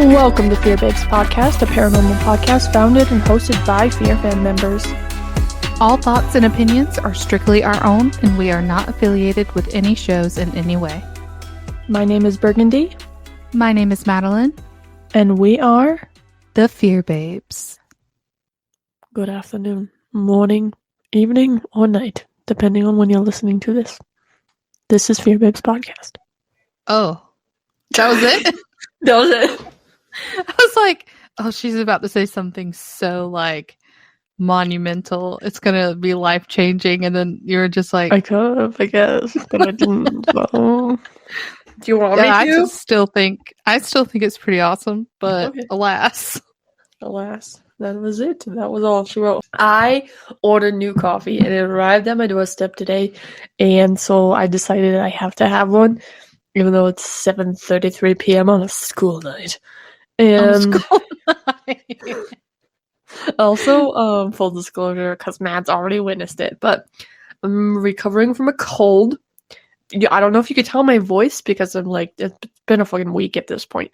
Welcome to Fear Babes Podcast, a paranormal podcast founded and hosted by Fear fan members. All thoughts and opinions are strictly our own, and we are not affiliated with any shows in any way. My name is Burgundy. My name is Madeline. And we are the Fear Babes. Good afternoon, morning, evening, or night, depending on when you're listening to this. This is Fear Babes Podcast. Oh, that was it? That was it. I was like, oh, she's about to say something so, monumental. It's going to be life-changing, and then you're just like... I could have, I guess, but I didn't, so... Do you want me to? I still think it's pretty awesome, but okay. Alas, that was it. That was all she wrote. I ordered new coffee, and it arrived at my doorstep today, and so I decided I have to have one, even though it's 7:33 p.m. on a school night. And also, full disclosure, because Matt's already witnessed it, but I'm recovering from a cold. I don't know if you could tell my voice because I'm like, it's been a fucking week at this point.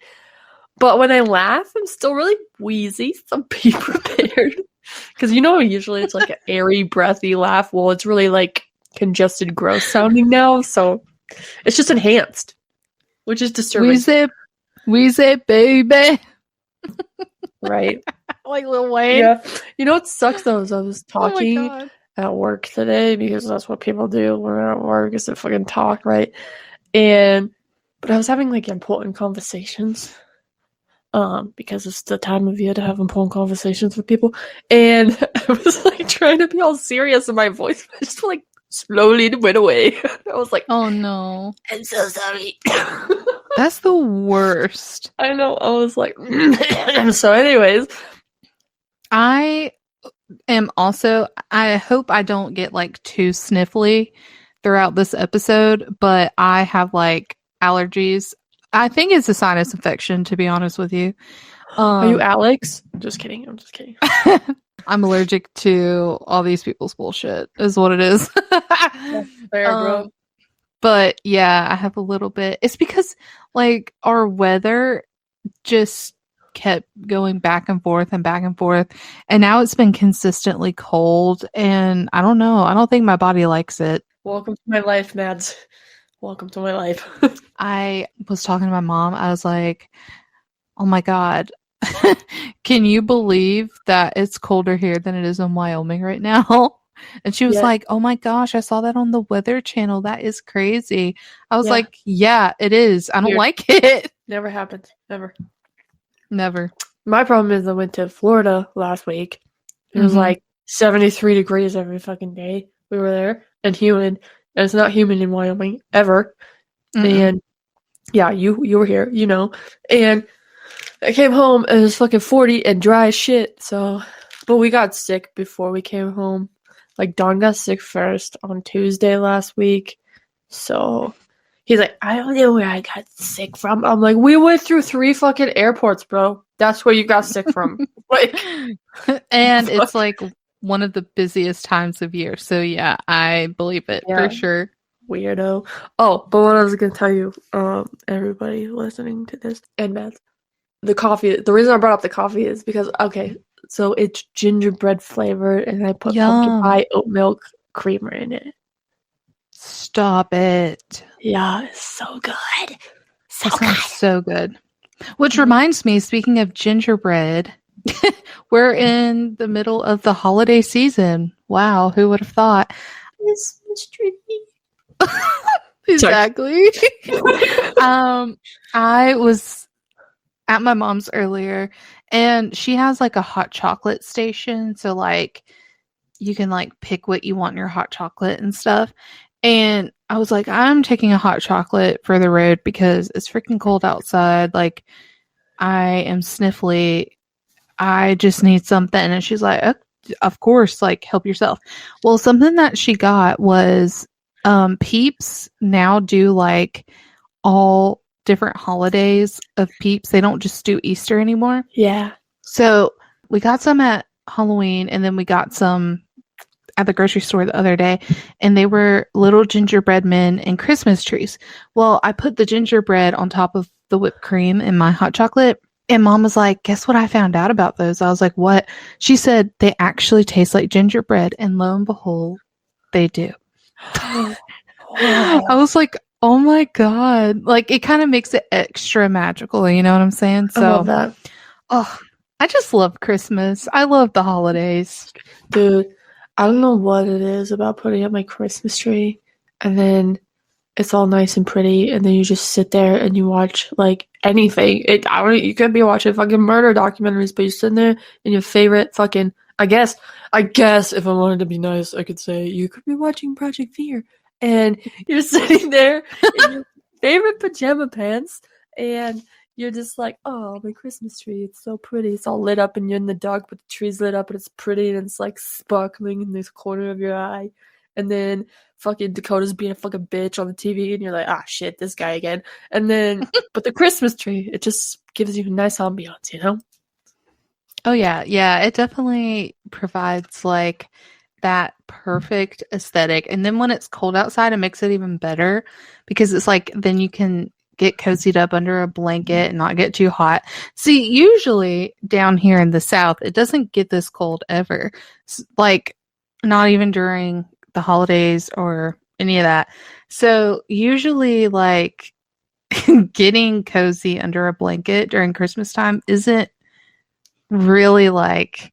But when I laugh, I'm still really wheezy, so be prepared. Because usually it's like an airy, breathy laugh. Well, it's really like congested, gross sounding now, so it's just enhanced, which is disturbing. Wheezy, baby. Right. Like Lil Wayne. Yeah. You know what sucks though is I was talking at work today because that's what people do when they're at work is to fucking talk, right? But I was having like important conversations. Because it's the time of year to have important conversations with people. And I was like trying to be all serious in my voice, but just like slowly went away. I was like, oh no. I'm so sorry. That's the worst. I know. I was like, so anyways. I am also, I hope I don't get like too sniffly throughout this episode, but I have like allergies. I think it's a sinus infection, to be honest with you. Are you Alex? I'm just kidding. I'm allergic to all these people's bullshit, is what it is. Fair, bro. But yeah, I have a little bit. It's because like our weather just kept going back and forth, and now it's been consistently cold, and I don't know. I don't think my body likes it. Welcome to my life, Mads. Welcome to my life. I was talking to my mom. I was like, oh my God, can you believe that it's colder here than it is in Wyoming right now? And she was like, oh my gosh, I saw that on the Weather Channel. That is crazy. I was like, yeah, it is. I don't like it. Never happened. Never. My problem is I went to Florida last week. It was like 73 degrees every fucking day. We were there and humid. And it's not humid in Wyoming ever. And yeah, you were here, And I came home and it was fucking 40 and dry as shit. So, but we got sick before we came home. Like Don got sick first on Tuesday last week. So he's like, I don't know where I got sick from. I'm like, we went through 3 fucking airports, bro. That's where you got sick from. And it's like one of the busiest times of year. So yeah, I believe it for sure. Weirdo. Oh, but what I was going to tell you, everybody listening to this, and Matt, the coffee, the reason I brought up the coffee is because, so it's gingerbread flavored, and I put pumpkin pie oat milk creamer in it. Stop it. Yeah, it's so good. So good. Which reminds me, speaking of gingerbread, we're in the middle of the holiday season. Wow, who would have thought? Christmas tree. Exactly. I was at my mom's earlier, and she has like a hot chocolate station, so like you can like pick what you want in your hot chocolate and stuff. And I was like, I'm taking a hot chocolate for the road because it's freaking cold outside. Like, I am sniffly. I just need something. And she's like, oh, of course, like, help yourself. Well, something that she got was Peeps now do like all different holidays of Peeps. They don't just do Easter anymore. Yeah. So we got some at Halloween, and then we got some at the grocery store the other day, and they were little gingerbread men and Christmas trees. Well, I put the gingerbread on top of the whipped cream in my hot chocolate, And Mom was like, guess what I found out about those? I was like, what? She said they actually taste like gingerbread. And lo and behold, they do. Wow. I was like, oh my God. Like, it kind of makes it extra magical. You know what I'm saying? I love So, that. oh, I just love Christmas. I love the holidays. Dude, I don't know what it is about putting up my Christmas tree and then it's all nice and pretty, and then you just sit there and you watch like anything. You could be watching fucking murder documentaries, but you're sitting there in your favorite fucking I guess if I wanted to be nice, I could say you could be watching Project Fear and you're sitting there in your favorite pajama pants and you're just like, oh, my Christmas tree, it's so pretty. It's all lit up and you're in the dark, but the tree's lit up and it's pretty and it's like sparkling in this corner of your eye. And then fucking Dakota's being a fucking bitch on the TV and you're like, ah, shit, this guy again. And then, but the Christmas tree, it just gives you a nice ambiance, you know? Oh, yeah. Yeah. It definitely provides like that perfect aesthetic. And then when it's cold outside, it makes it even better because it's like then you can get cozied up under a blanket and not get too hot. See, usually down here in the South, it doesn't get this cold ever. Like, not even during the holidays or any of that. So, usually, like, getting cozy under a blanket during Christmas time isn't really like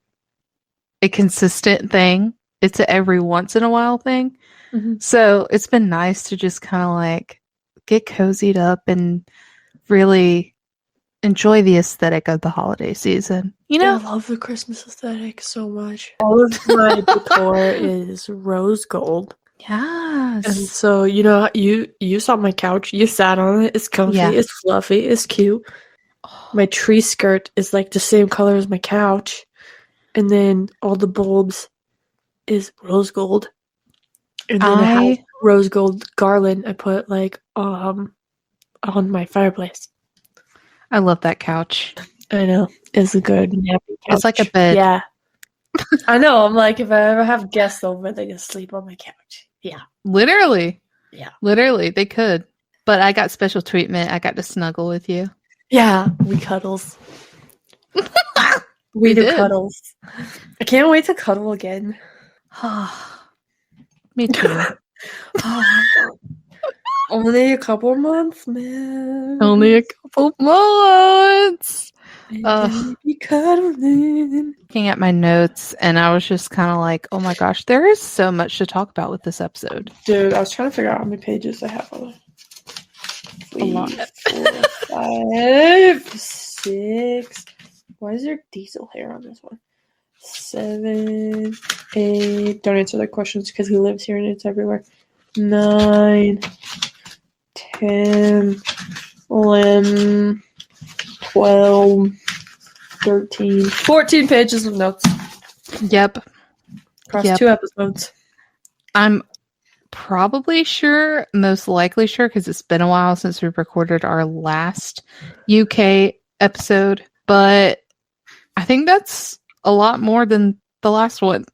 a consistent thing. It's a every once in a while thing. Mm-hmm. So it's been nice to just kind of like get cozied up and really enjoy the aesthetic of the holiday season. You know? I love the Christmas aesthetic so much. All of my decor is rose gold. Yes. And so, you know, you saw my couch. You sat on it. It's comfy. Yeah. It's fluffy. It's cute. My tree skirt is like the same color as my couch. And then all the bulbs is rose gold. And then I have rose gold garland I put like on my fireplace. I love that couch. I know. It's a good nappy couch. It's like a bed. Yeah. I know. I'm like, if I ever have guests over, they can sleep on my couch. Yeah. Literally. Yeah. Literally, they could. But I got special treatment. I got to snuggle with you. Yeah. We cuddles. we do cuddles. I can't wait to cuddle again. Me too. Only a couple months, man. Only a couple months. Be cuddling. Looking at my notes, and I was just kind of like, "Oh my gosh, there is so much to talk about with this episode." Dude, I was trying to figure out how many pages I have on it. 3, 4, 5, 6. Why is there diesel hair on this one? 7, 8. Don't answer the questions because he lives here and it's everywhere. 9, 10, 11, 12, 13, 14 pages of notes. Yep. Across 2 episodes. I'm probably sure, most likely sure, because it's been a while since we've recorded our last UK episode, but I think that's a lot more than the last one.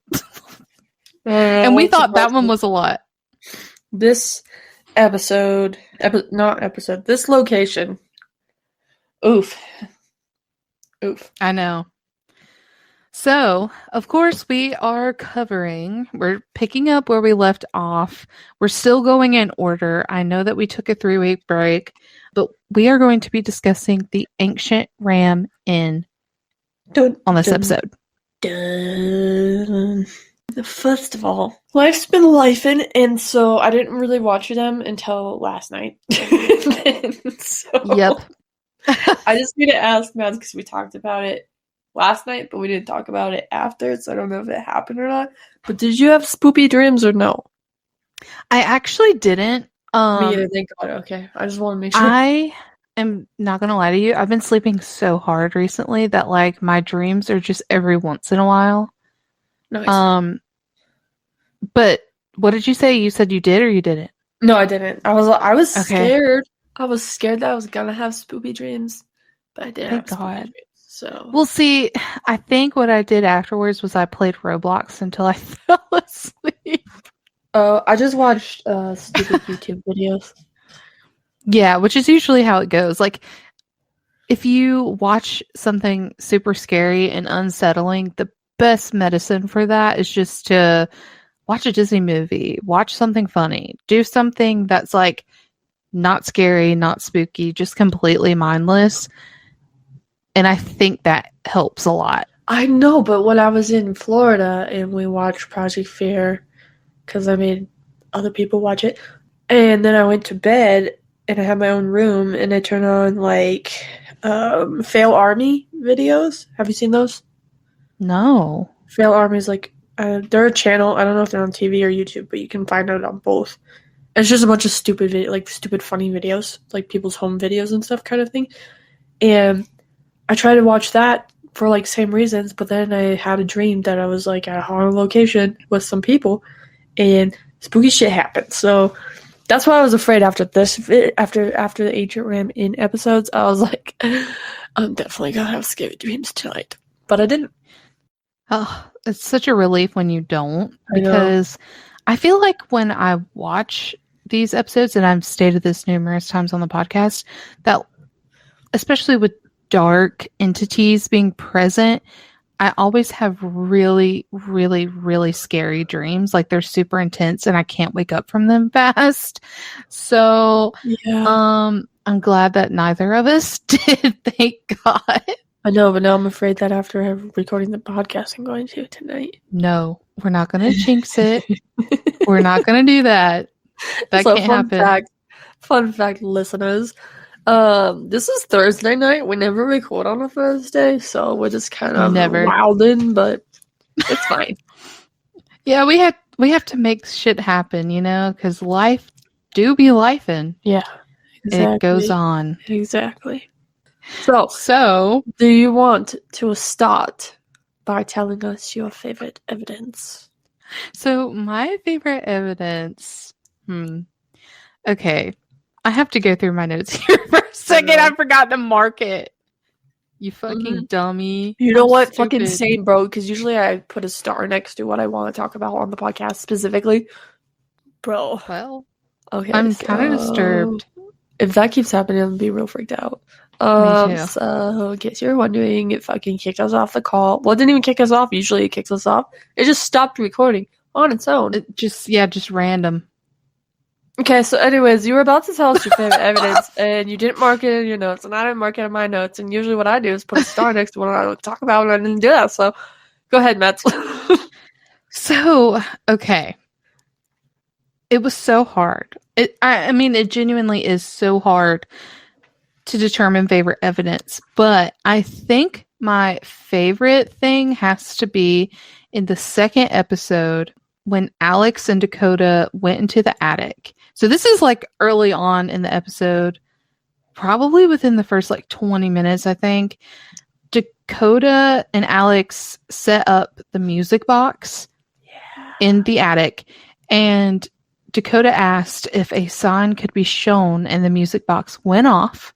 And we thought that one was a lot. This this location. Oof. I know. So, of course, we're picking up where we left off. We're still going in order. I know that we took a 3-week break, but we are going to be discussing the Ancient Ram Inn on this episode. First of all, life's been lifing, and so I didn't really watch them until last night. Yep. I just need to ask Mads because we talked about it last night, but we didn't talk about it after, so I don't know if it happened or not. But did you have spoopy dreams or no? I actually didn't. Me either, thank God. Okay, I just want to make sure. I am not gonna lie to you. I've been sleeping so hard recently that like my dreams are just every once in a while. Nice. But what did you say? You said you did or you didn't? No, I didn't. I was scared. I was scared that I was gonna have spoopy dreams, but I didn't. Thank God. Dreams, so well, see, I think what I did afterwards was I played Roblox until I fell asleep. Oh, I just watched stupid YouTube videos. Yeah, which is usually how it goes. Like, if you watch something super scary and unsettling, the best medicine for that is just to watch a Disney movie, watch something funny, do something that's like not scary, not spooky, just completely mindless. And I think that helps a lot. I know, but when I was in Florida and we watched Project Fear, because I made other people watch it, and then I went to bed and I had my own room and I turned on like Fail Army videos. Have you seen those? No. Fail Army is like they're a channel. I don't know if they're on TV or YouTube, but you can find it on both. It's just a bunch of stupid funny videos, like people's home videos and stuff kind of thing. And I tried to watch that for like same reasons, but then I had a dream that I was like at a horror location with some people and spooky shit happened. So that's why I was afraid after the Ancient Ram in episodes. I was like, I'm definitely gonna have scary dreams tonight. But I didn't. Oh, it's such a relief when you don't, because I feel like when I watch these episodes, and I've stated this numerous times on the podcast, that especially with dark entities being present, I always have really, really, really scary dreams. Like they're super intense and I can't wake up from them fast. So I'm glad that neither of us did, thank God. I know, but now I'm afraid that after recording the podcast I'm going to tonight. No, we're not going to jinx it. We're not going to do that. That can't happen. Fun fact, listeners. This is Thursday night. We never record on a Thursday, so we're just kind of wilding, but it's fine. Yeah, we have to make shit happen, because life do be lifing. Yeah, exactly. It goes on. Exactly. So, do you want to start by telling us your favorite evidence? So, my favorite evidence. Okay. I have to go through my notes here for a second. I forgot to mark it. You fucking dummy. You know what? Stupid. Fucking same, bro. Because usually I put a star next to what I want to talk about on the podcast specifically. Bro. Well, okay. I'm kind of disturbed. If that keeps happening, I'm gonna be real freaked out. Me too. So, in case you're wondering, it fucking kicked us off the call. Well, it didn't even kick us off. Usually it kicks us off. It just stopped recording on its own. Just random. Okay, so anyways, you were about to tell us your favorite evidence, and you didn't mark it in your notes, and I didn't mark it in my notes, and usually what I do is put a star next to what I talk about, and I didn't do that, so go ahead, Matt. So, okay. It was so hard. I mean, it genuinely is so hard to determine favorite evidence, but I think my favorite thing has to be in the second episode when Alex and Dakota went into the attic. So this is like early on in the episode, probably within the first like 20 minutes, I think. Dakota and Alex set up the music box in the attic, and Dakota asked if a sign could be shown, and the music box went off.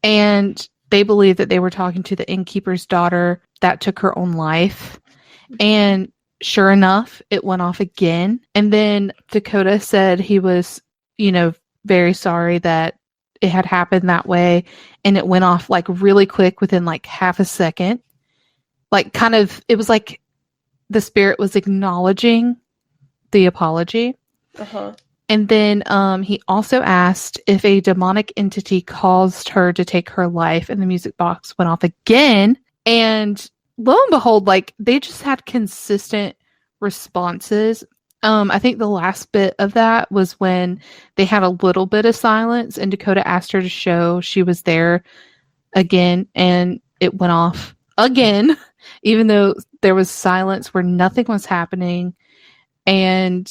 And they believed that they were talking to the innkeeper's daughter that took her own life. And sure enough, it went off again. And then Dakota said he was, very sorry that it had happened that way. And it went off like really quick within like half a second. Like it was like the spirit was acknowledging the apology. Uh-huh. And then he also asked if a demonic entity caused her to take her life, and the music box went off again. And lo and behold, like they just had consistent responses. I think the last bit of that was when they had a little bit of silence, and Dakota asked her to show she was there again, and it went off again, even though there was silence where nothing was happening. And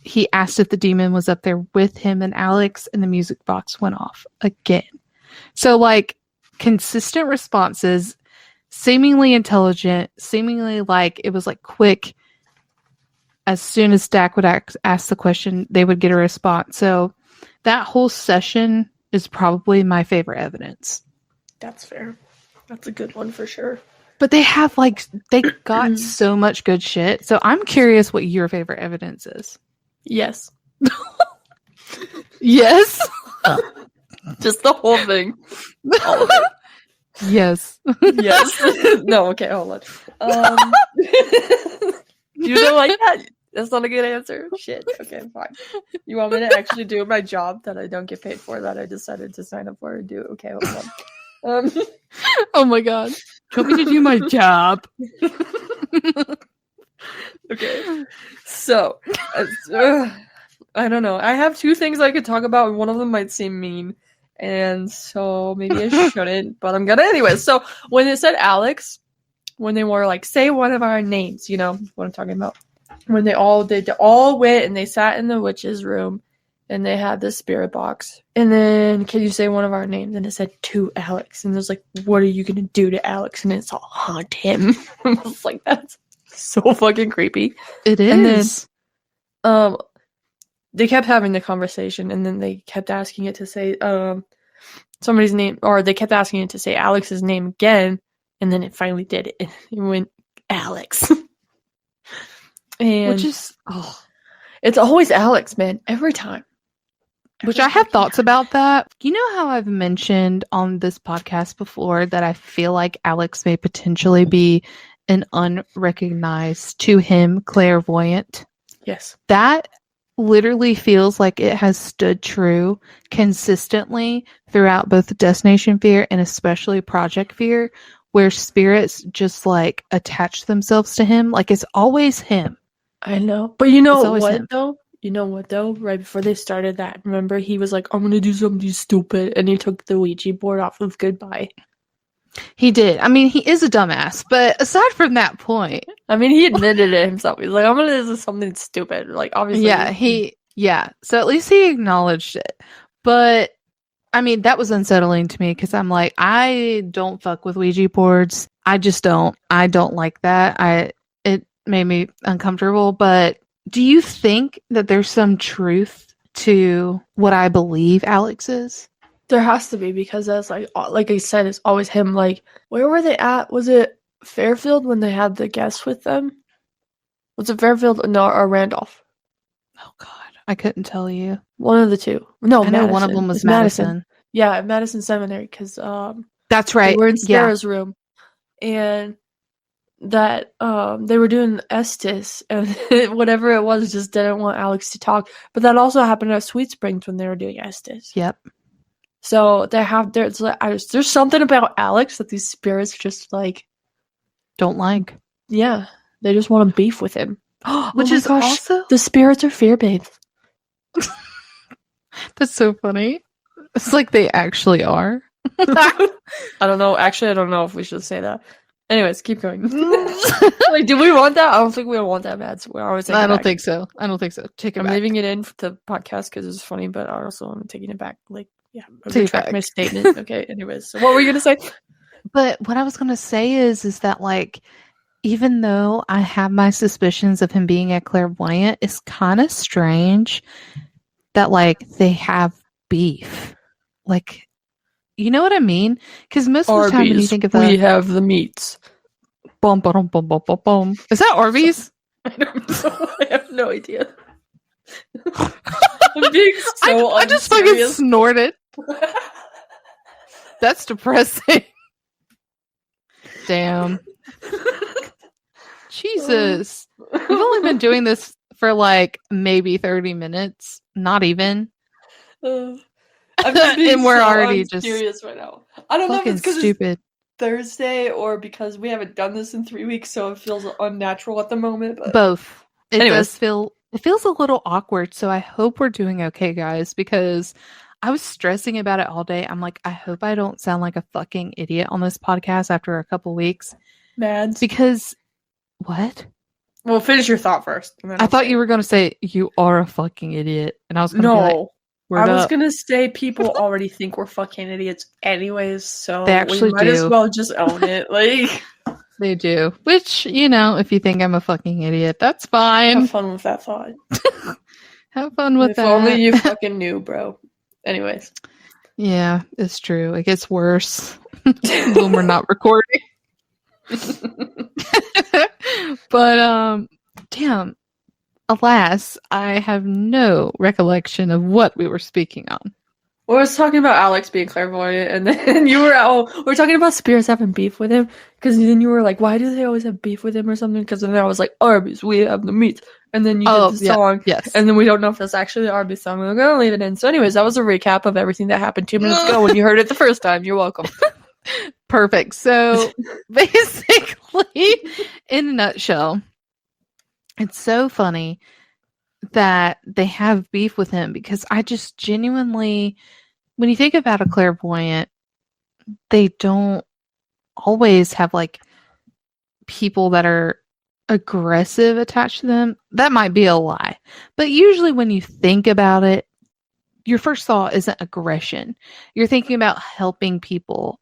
he asked if the demon was up there with him and Alex, and the music box went off again. So, like, consistent responses, seemingly intelligent, seemingly like it was like quick. As soon as Dak would ask the question, they would get a response. So that whole session is probably my favorite evidence. That's fair. That's a good one for sure. But they got so much good shit. So I'm curious what your favorite evidence is. Yes. Yes. Just the whole thing. All of it. Yes. Yes. No, okay, hold on. You don't like that? That's not a good answer. Shit. Okay, fine. You want me to actually do my job that I don't get paid for, that I decided to sign up for and do? Okay, hold on. Oh my god. Do you want me to do my job? Okay. So, I don't know. I have two things I could talk about, and one of them might seem mean. And so maybe I shouldn't, but I'm gonna anyway. So when it said Alex, when they were like, say one of our names, you know what I'm talking about. When they all went and they sat in the witch's room and they had the spirit box. And then, can you say one of our names? And it said to Alex. And there's like, what are you gonna do to Alex? And it's all haunt him. I was like, that's so fucking creepy. It is. And then, they kept having the conversation, and then they kept asking it to say somebody's name, or they kept asking it to say Alex's name again, and then it finally did it. It went Alex. And which is it's always Alex, man, every time. Which I have thoughts about that. You know how I've mentioned on this podcast before that I feel like Alex may potentially be an unrecognized, to him, clairvoyant? Yes. That literally feels like it has stood true consistently throughout both Destination Fear and especially Project Fear, where spirits just like attach themselves to him. Like it's always him. I know. But you know what him. though? You know what though? Right before they started that, remember he was like, I'm gonna do something stupid, and he took the Ouija board off of Goodbye. He did. I mean, he is a dumbass, but aside from that point, I mean, he admitted it himself. He's like, I'm gonna do something stupid. Like, obviously. Yeah. So at least he acknowledged it. But I mean, that was unsettling to me because I'm like, I don't fuck with Ouija boards. I just don't. I don't like that. It made me uncomfortable. But do you think that there's some truth to what I believe Alex is? There has to be, because that's like I said, it's always him. Like, where were they at? Was it Fairfield when they had the guests with them? Was it Fairfield? No, or Randolph? Oh God, I couldn't tell you. One of the two. No, I know one of them was Madison. Yeah, at Madison Seminary, because that's right. They were in Sarah's room, and that they were doing Estes, and whatever it was, just didn't want Alex to talk. But that also happened at Sweet Springs when they were doing Estes. Yep. So there's something about Alex that these spirits just like don't like. Yeah, they just want to beef with him. Which is also the spirits are fear babes. That's so funny. It's like they actually are. I don't know. Actually, I don't know if we should say that. Anyways, keep going. Like, do we want that? I don't think we want that, Mads. I don't think so. Take it back. I'm leaving it in for the podcast because it's funny, but I also am taking it back. Like, yeah, I retract my statement. Okay, anyways. So what were you going to say? But what I was going to say is that, like, even though I have my suspicions of him being a clairvoyant, it's kind of strange that, like, they have beef. Like, you know what I mean? Because most of the time when you think of we have the meats. Bum, bum, bum, bum, bum, bum. Is that Arby's? I don't know. I have no idea. I'm being so I just fucking snorted. That's depressing. Damn. Jesus. We've only been doing this for like maybe 30 minutes. Not even. I'm just being and we're already just serious right now. I don't know if it's because stupid. It's Thursday or because we haven't done this in 3 weeks, so it feels unnatural at the moment. But both. It feels a little awkward, so I hope we're doing okay, guys, because I was stressing about it all day. I'm like, I hope I don't sound like a fucking idiot on this podcast after a couple weeks. Mads. Because what? Well, finish your thought first. I thought you were going to say you are a fucking idiot, and I was going to be like, I was going to say people already think we're fucking idiots anyways, so they actually might as well just own it. Like, they do. Which, you know, if you think I'm a fucking idiot, that's fine. Have fun with that thought. Have fun with that. If only you fucking knew, bro. Anyways. Yeah, it's true. It gets worse when we're not recording. But, damn. Alas, I have no recollection of what we were speaking on. Well, I was talking about Alex being clairvoyant, and then you were we're talking about spirits having beef with him, because then you were like, why do they always have beef with him or something? Because then I was like, Arby's, we have the meat. And then you did the song, yes. And then we don't know if that's actually the Arby's song. We're going to leave it in. So anyways, that was a recap of everything that happened 2 minutes ago when you heard it the first time. You're welcome. Perfect. So basically, in a nutshell, it's so funny that they have beef with him, because I just genuinely, when you think about a clairvoyant, they don't always have like people that are aggressive attached to them. That might be a lie, but usually when you think about it, your first thought isn't aggression. You're thinking about helping people,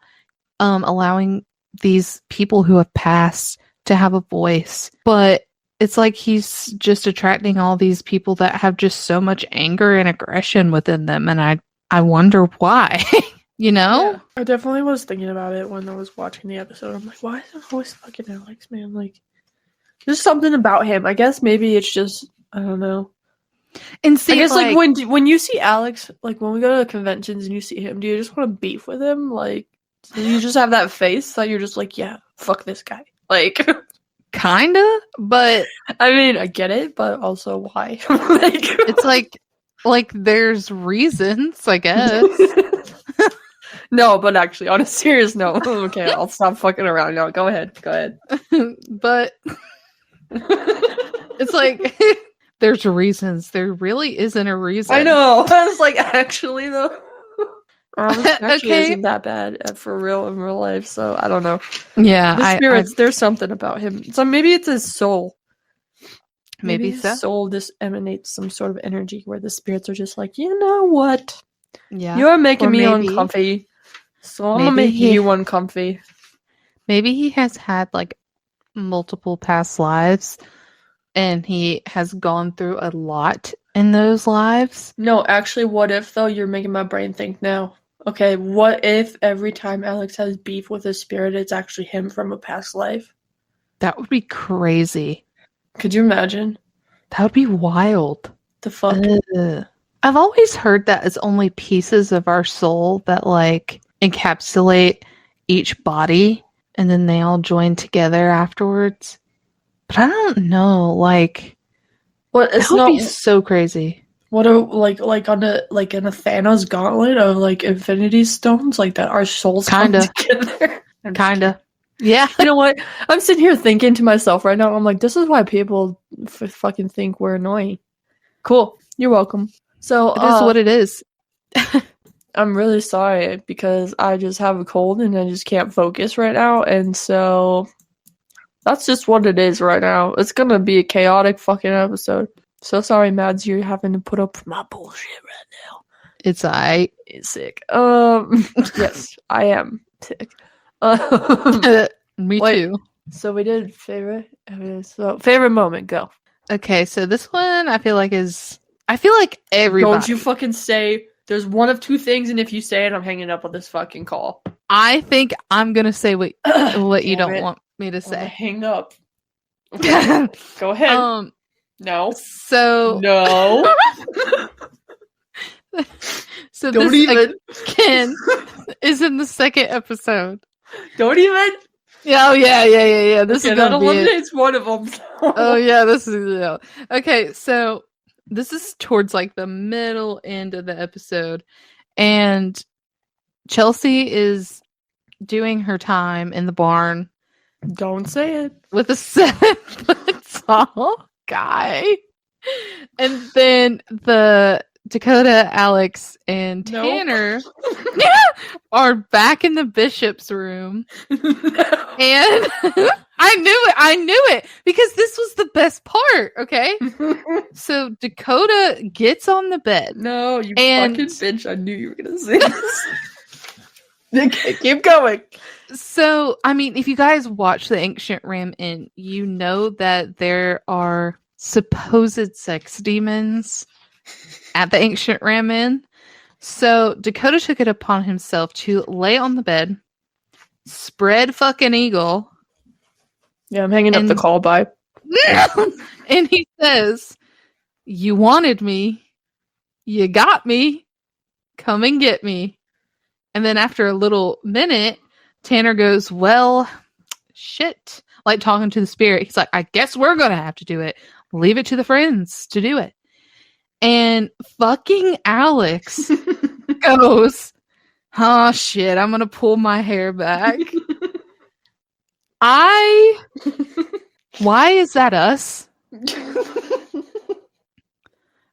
allowing these people who have passed to have a voice. But it's like he's just attracting all these people that have just so much anger and aggression within them, and I wonder why. You know? Yeah, I definitely was thinking about it when I was watching the episode. I'm like, why is it always fucking Alex, man? Like, there's something about him. I guess maybe it's just, I don't know. And see, I guess like when you see Alex, like when we go to conventions and you see him, do you just want to beef with him? Like, do you just have that face that you're just like, yeah, fuck this guy? Like, kinda, but I mean, I get it, but also why? Like, it's like there's reasons, I guess. No, but actually, on a serious note, okay, I'll stop fucking around now. Go ahead. But it's like there's reasons. There really isn't a reason. I know. I was like, actually, though, actually okay. isn't that bad for real in real life. So I don't know. Yeah, the spirits. There's something about him. So maybe it's his soul. Maybe his so. Soul just emanates some sort of energy where the spirits are just like, you know what? Yeah, you're making me uncomfy. So I'm gonna make you uncomfy. Maybe he has had like multiple past lives, and he has gone through a lot in those lives. No, actually, what if though? You're making my brain think now. Okay, what if every time Alex has beef with a spirit, it's actually him from a past life? That would be crazy. Could you imagine? That would be wild. The fuck? I've always heard that it's only pieces of our soul that like encapsulate each body, and then they all join together afterwards. But I don't know, like, what? It's that would be so crazy. What are like on a like in a Thanos gauntlet of like Infinity Stones, like that our souls come together. Kinda. Yeah. You know what? I'm sitting here thinking to myself right now. I'm like, this is why people fucking think we're annoying. Cool. You're welcome. So it is what it is. I'm really sorry because I just have a cold and I just can't focus right now, and so that's just what it is right now. It's gonna be a chaotic fucking episode. So sorry, Mads, you're having to put up with my bullshit right now. It's I. It's sick. Yes, I am sick. Me too. So we did favorite. So favorite moment, go. Okay, so this one I feel like everybody. Don't you fucking say there's one of two things, and if you say it, I'm hanging up on this fucking call. I think I'm gonna say what you don't want me to say. Hang up. Okay. Go ahead. No. So no. So don't this even. Again is in the second episode. Don't even. Yeah. Oh yeah. This is that eliminates one of them. Oh yeah, this is okay. So this is towards like the middle end of the episode, and Chelsea is doing her time in the barn. Don't say it. With a 7-foot tall guy, and then the Dakota, Alex, and Tanner are back in the bishop's room. No. And I knew it because this was the best part, okay? So Dakota gets on the bed. No, you fucking bitch, I knew you were gonna say this. Okay, keep going. So, I mean, if you guys watch the Ancient Ram Inn, you know that there are supposed sex demons at the Ancient Ram Inn. So Dakota took it upon himself to lay on the bed, spread fucking eagle. Yeah, I'm hanging up the call. Bye. And he says, "You wanted me. You got me. come and get me. And then after a little minute, Tanner goes, well, shit. Like talking to the spirit. He's like, I guess we're going to have to do it. Leave it to the friends to do it. And fucking Alex goes, oh shit, I'm going to pull my hair back. Why is that us?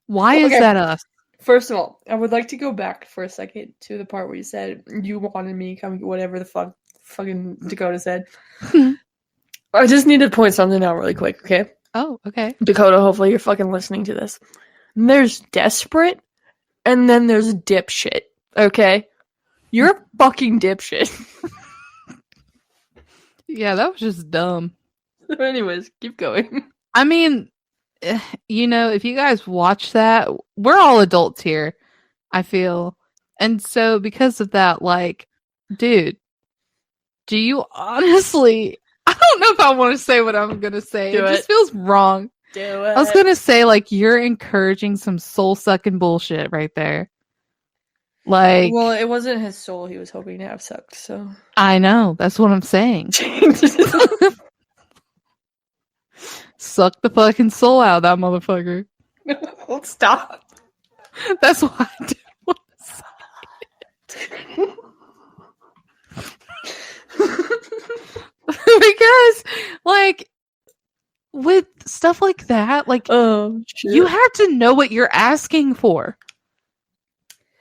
Why is that us? First of all, I would like to go back for a second to the part where you said you wanted me coming, whatever the fucking Dakota said. I just need to point something out really quick, okay? Oh, okay. Dakota, hopefully you're fucking listening to this. There's desperate, and then there's dipshit, okay? You're a fucking dipshit. Yeah, that was just dumb. Anyways, keep going. I mean, you know, if you guys watch that, we're all adults here, I feel. And so because of that, like, dude, do you honestly... I don't know if I want to say what I'm going to say. It just feels wrong. Do it. I was going to say, like, you're encouraging some soul-sucking bullshit right there. Like... Well, it wasn't his soul he was hoping to have sucked, so... I know. That's what I'm saying. Suck the fucking soul out of that motherfucker. No, stop. That's why I didn't want to say it. Because, like, with stuff like that, like, you have to know what you're asking for.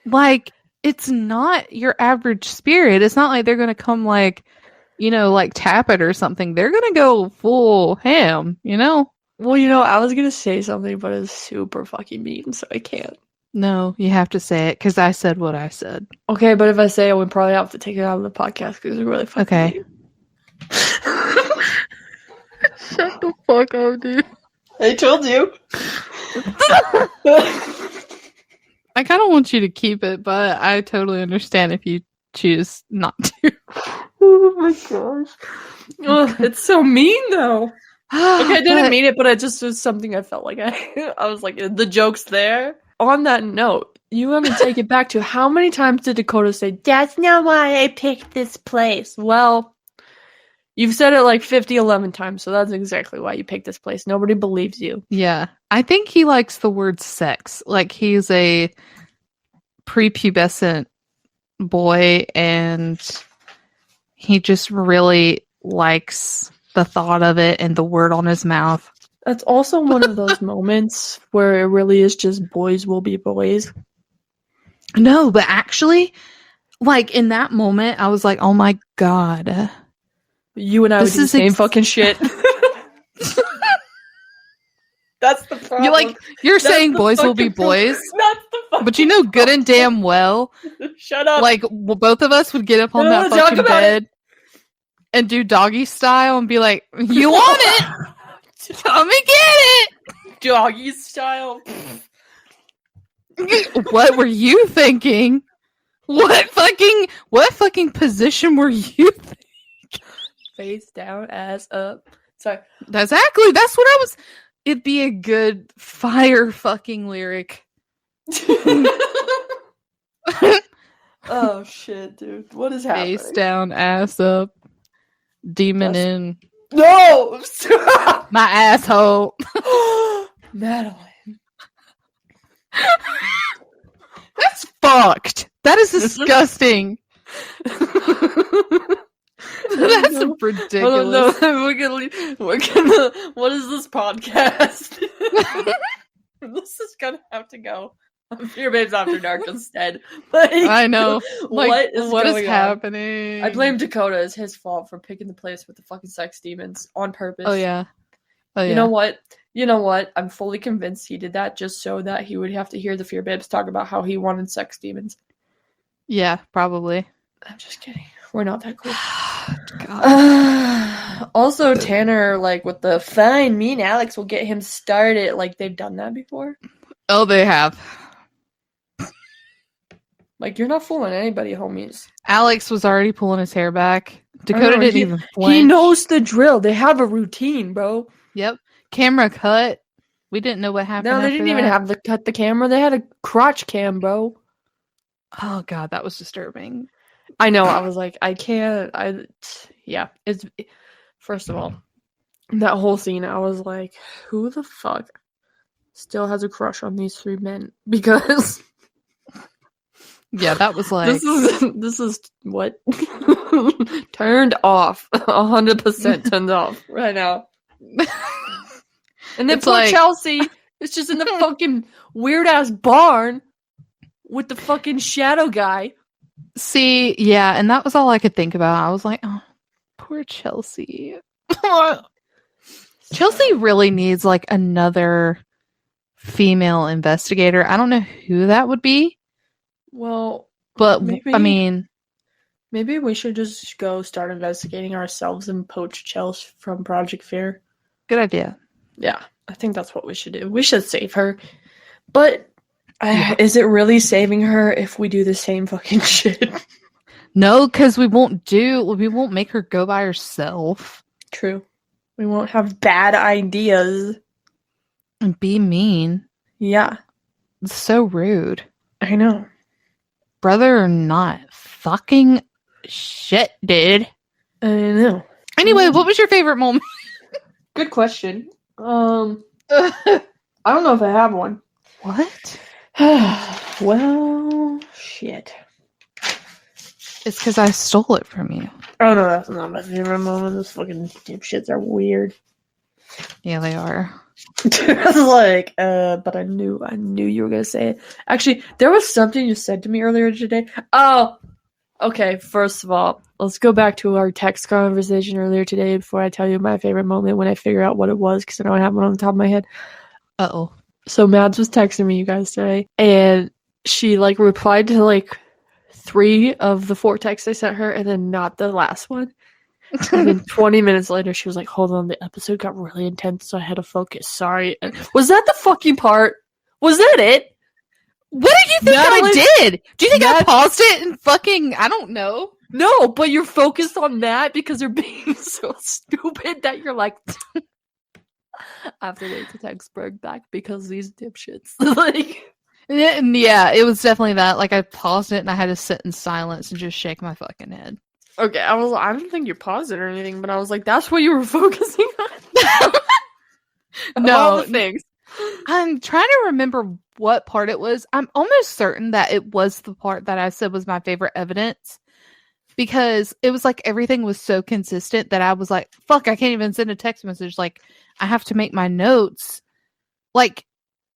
Like, it's not your average spirit. It's not like they're going to come, like, you know, like, tap it or something. They're going to go full ham, you know? Well, you know, I was going to say something, but it's super fucking mean, so I can't. No, you have to say it, because I said what I said. Okay, but if I say it, we'd probably have to take it out of the podcast, because it's really fucking mean. Shut the fuck up, dude. I told you. I kind of want you to keep it, but I totally understand if you choose not to. Oh my gosh. Oh, it's so mean, though. Okay, I didn't mean it, but it just was something I felt like I was like, the joke's there. On that note, you want to take it back to how many times did Dakota say, that's not why I picked this place? Well, you've said it like 11 times, so that's exactly why you picked this place. Nobody believes you. Yeah. I think he likes the word sex. Like, he's a prepubescent boy, and he just really likes the thought of it and the word on his mouth. That's also one of those moments where it really is just boys will be boys. No, but actually, like, in that moment, I was like, oh my god. You and I would do the same fucking shit. That's the problem. You're saying boys will be boys? That's the fucking But you know good and damn well. Shut up. Like, both of us would get up on that fucking bed and do doggy style and be like, you want it? Come and get it! Doggy style. What were you thinking? What fucking position were you thinking? Face down, ass up. Sorry. Exactly. That's what I was. It'd be a good fire fucking lyric. Oh shit, dude. What is happening? Face down, ass up. Demon in. No! Stop! My asshole. Madeline. That's fucked. That is disgusting. That's ridiculous. No, we're gonna. What is this podcast? This is gonna have to go. Fear Babes After Dark instead. Like, I know. Like, what is going happening? I blame Dakota. It's his fault for picking the place with the fucking sex demons on purpose. Oh yeah. You know what? I'm fully convinced he did that just so that he would have to hear the Fear Babes talk about how he wanted sex demons. Yeah, probably. I'm just kidding. We're not that cool. God. Also, Tanner, like, with the fine, me and Alex will get him started. Like, they've done that before. Oh, they have. Like, you're not fooling anybody, homies. Alex was already pulling his hair back. Dakota didn't even flinch. He knows the drill. They have a routine, bro. Yep. Camera cut. We didn't know what happened. No, they didn't even have to cut the camera. They had a crotch cam, bro. Oh god, that was disturbing. I know. I was like, I can't. Yeah. First of all, that whole scene. I was like, who the fuck still has a crush on these 3 men? Because yeah, that was like this is what turned off. 100% turned off right now. And then it's poor like, Chelsea is just in the fucking weird ass barn with the fucking shadow guy. See, yeah, and that was all I could think about. I was like, oh, poor Chelsea. Chelsea really needs like another female investigator. I don't know who that would be. Well, but maybe, I mean, maybe we should just go start investigating ourselves and poach Chelsea from Project Fear. Good idea. Yeah, I think that's what we should do. We should save her. But is it really saving her if we do the same fucking shit? No, because we won't make her go by herself. True. We won't have bad ideas. And be mean. Yeah. It's so rude. I know. Brother or not. Fucking shit, dude. I know. Anyway, what was your favorite moment? Good question. I don't know if I have one. What? Well, shit. It's because I stole it from you. Oh no, that's not my favorite moment. Those fucking dipshits are weird. Yeah, they are. I was like, but I knew you were gonna say it. Actually, there was something you said to me earlier today. Oh, okay. First of all, let's go back to our text conversation earlier today before I tell you my favorite moment when I figure out what it was, because I don't have one on the top of my head. Uh-oh. So Mads was texting me, you guys, today, and she like replied to like 3 of the 4 texts I sent her, and then not the last one. And then 20 minutes later, she was like, hold on, the episode got really intense, so I had to focus. Sorry. Was that the fucking part? Was that it? What did you think I did? Do you think I paused it and fucking, I don't know. No, but you're focused on that because you're being so stupid that you're like, I have to wait to text Berg back because these dipshits. Like, yeah, it was definitely that. Like, I paused it and I had to sit in silence and just shake my fucking head. Okay, I don't think you paused it or anything, but I was like, that's what you were focusing on? No. All the things. I'm trying to remember what part it was. I'm almost certain that it was the part that I said was my favorite evidence. Because it was like everything was so consistent that I was like, fuck, I can't even send a text message. Like, I have to make my notes. Like,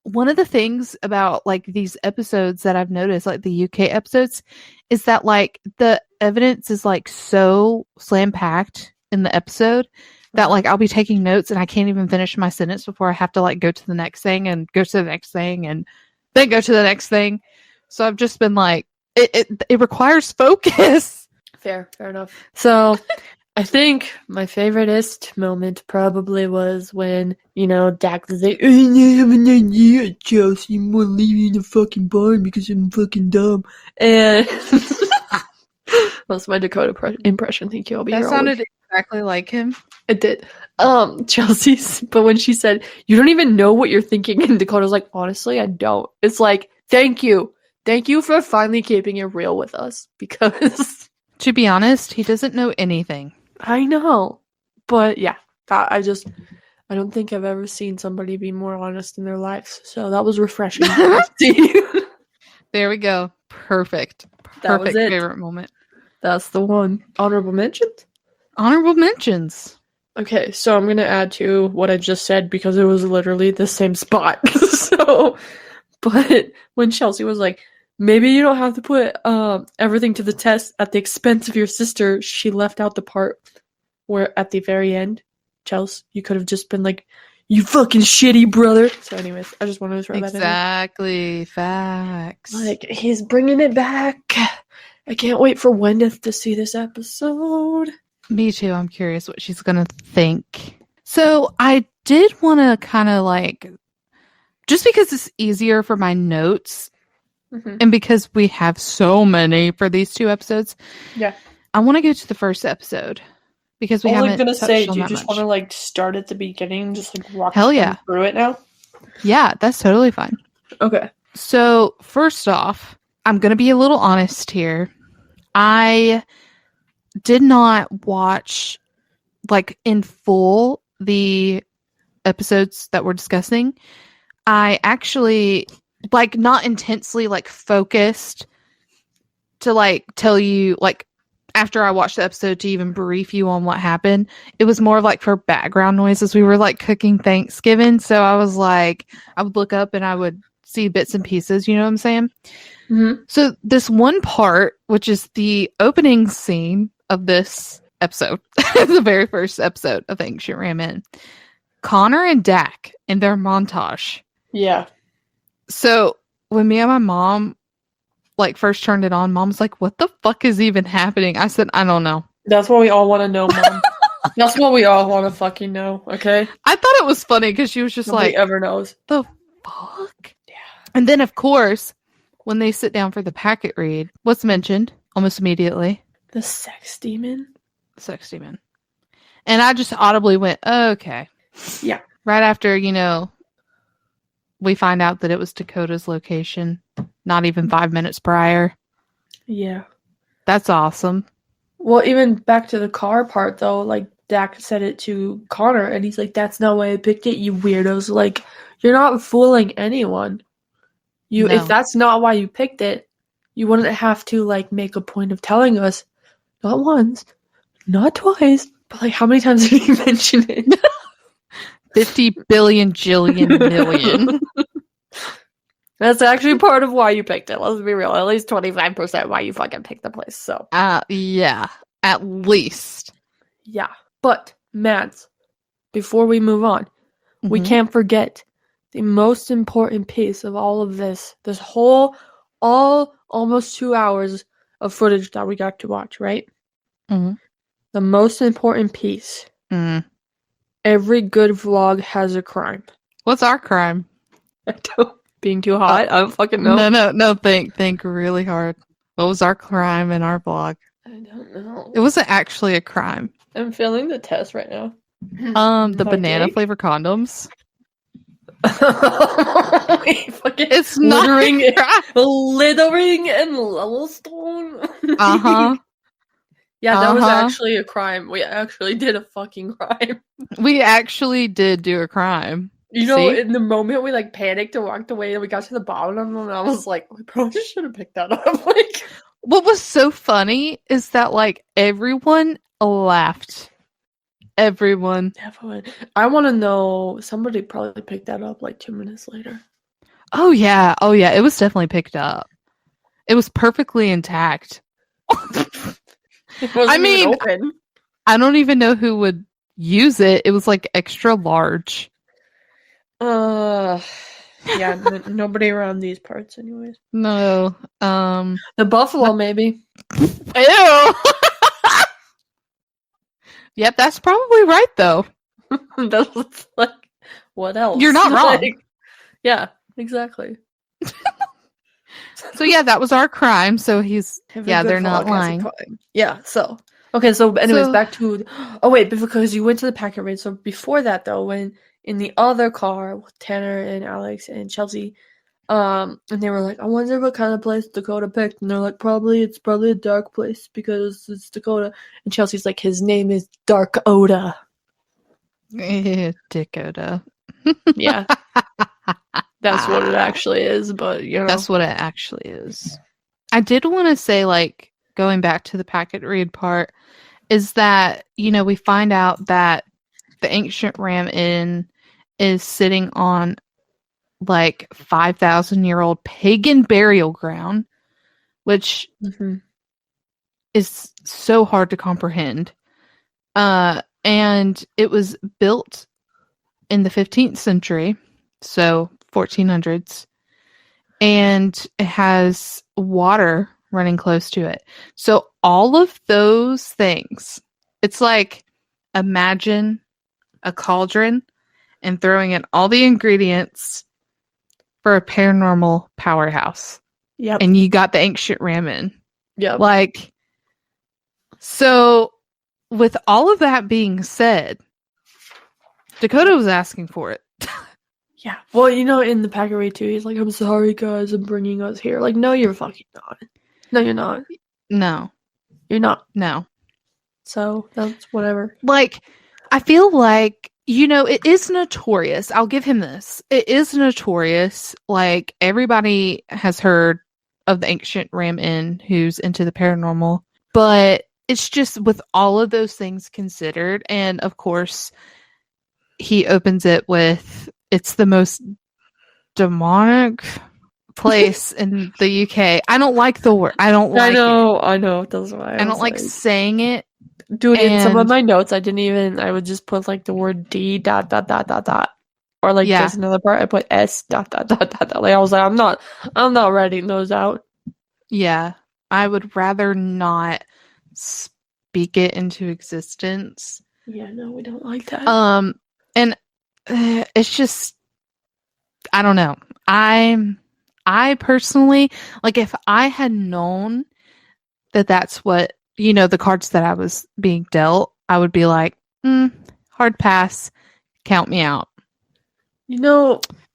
one of the things about like these episodes that I've noticed, like the UK episodes, is that like the evidence is like so slam packed in the episode that like I'll be taking notes and I can't even finish my sentence before I have to like go to the next thing and go to the next thing and then go to the next thing. So I've just been like, it requires focus. Fair enough. So I think my favoriteest moment probably was when, Dax is like, I have an idea, Chelsea, I'm gonna leave you in the fucking barn because I'm fucking dumb. And that's my Dakota impression. Thank you. I'll be that here sounded exactly like him. It did. Chelsea's, but when she said, you don't even know what you're thinking, and Dakota's like, honestly, I don't. It's like, thank you. Thank you for finally keeping it real with us, because to be honest, he doesn't know anything. I know. But yeah, I don't think I've ever seen somebody be more honest in their lives. So that was refreshing to see. There we go. Perfect. That was it. Favorite moment. That's the one. Honorable mentions? Honorable mentions. Okay, so I'm going to add to what I just said because it was literally the same spot. But when Chelsea was like, maybe you don't have to put everything to the test at the expense of your sister, she left out the part where at the very end, Chelsea, you could have just been like, you fucking shitty brother. So anyways, I just wanted to throw that in. Exactly. Facts. Like, he's bringing it back. I can't wait for Wendeth to see this episode. Me too. I'm curious what she's going to think. So I did want to kind of like, just because it's easier for my notes, and because we have so many for these 2 episodes, yeah, I want to go to the first episode because we haven't. Gonna say, do you just want to like start at the beginning and just like walk through it now? Yeah, that's totally fine. Okay. So first off, I'm going to be a little honest here. I did not watch, like, in full the episodes that we're discussing. I actually, like, not intensely, like, focused to, like, tell you, like, after I watched the episode to even brief you on what happened. It was more of, like, for background noises. We were, like, cooking Thanksgiving, so I was, like, I would look up and I would see bits and pieces, you know what I'm saying? Mm-hmm. So this one part, which is the opening scene of this episode, the very first episode of Ancient Ramen, Connor and Dak in their montage. Yeah. So when me and my mom like first turned it on, Mom's like, "What the fuck is even happening?" I said, "I don't know." That's what we all want to know, Mom. That's what we all want to fucking know, okay? I thought it was funny because she was just Nobody like, ever knows. "The fuck?" Yeah. And then, of course, when they sit down for the packet read, what's mentioned almost immediately? The sex demon? Sex demon. And I just audibly went, oh, okay. Yeah. Right after, we find out that it was Dakota's location, not even 5 minutes prior. Yeah. That's awesome. Well, even back to the car part, though, like, Dak said it to Connor, and he's like, that's not why I picked it, you weirdos. Like, you're not fooling anyone. No. If that's not why you picked it, you wouldn't have to, like, make a point of telling us, not once, not twice, but, like, how many times did you mention it? 50 billion jillion million. That's actually part of why you picked it. Let's be real. At least 25% why you fucking picked the place. So Yeah, at least. Yeah. But, Mads, before we move on, we can't forget the most important piece of all of this whole, almost 2 hours of footage that we got to watch, right? Mm-hmm. The most important piece. Every good vlog has a crime. What's our crime? Being too hot? I don't fucking know. No. Think really hard. What was our crime in our vlog? I don't know. It wasn't actually a crime. I'm failing the test right now. The banana flavor condoms. It's not littering and Yellowstone. Yeah, that was actually a crime. We actually did a fucking crime. We actually did do a crime. You know, in the moment we like panicked and walked away and we got to the bottom of them and I was like, we probably should have picked that up. Like, what was so funny is that like everyone laughed. Everyone. I want to know, somebody probably picked that up like 2 minutes later. Oh yeah. It was definitely picked up. It was perfectly intact. I mean, open. I don't even know who would use it. It was like extra large. Yeah, nobody around these parts anyways. No. The buffalo maybe. Ew. Yep, that's probably right though. That's like, what else? You're not wrong. Like, yeah, exactly. So yeah, that was our crime. So they're not lying. Yeah. So okay. So anyways, back to. Oh wait, because you went to the packet raid. So before that, though, when in the other car with Tanner and Alex and Chelsea, and they were like, "I wonder what kind of place Dakota picked," and they're like, "It's probably a dark place because it's Dakota." And Chelsea's like, "His name is Dark Oda." Dakota. Yeah. That's what it actually is, but That's what it actually is. I did want to say, like, going back to the packet read part, is that, we find out that the ancient Ram Inn is sitting on, like, 5,000-year-old pagan burial ground, which is so hard to comprehend. And it was built in the 15th century, so 1400s, and it has water running close to it. So all of those things, it's like, imagine a cauldron and throwing in all the ingredients for a paranormal powerhouse. Yep. And you got the ancient ramen. Yep. Like, so with all of that being said, Dakota was asking for it. Yeah. Well, in the Packaway too, he's like, I'm sorry, guys, I'm bringing us here. Like, no, you're fucking not. No, you're not. No. You're not. No. So, that's whatever. Like, I feel like, it is notorious. I'll give him this. It is notorious. Like, everybody has heard of the ancient Ram Inn who's into the paranormal. But it's just with all of those things considered, and of course, he opens it with, it's the most demonic place in the UK. I don't like the word. I don't like it. I know. That's why I don't like saying it. Dude, in some of my notes, I would just put like the word D ... Or like there's another part, I put S ... Like I was like, I'm not writing those out. Yeah. I would rather not speak it into existence. Yeah, no, we don't like that. And it's just, I don't know. I personally, like, if I had known that that's what, the cards that I was being dealt, I would be like, hard pass, count me out. Dakota,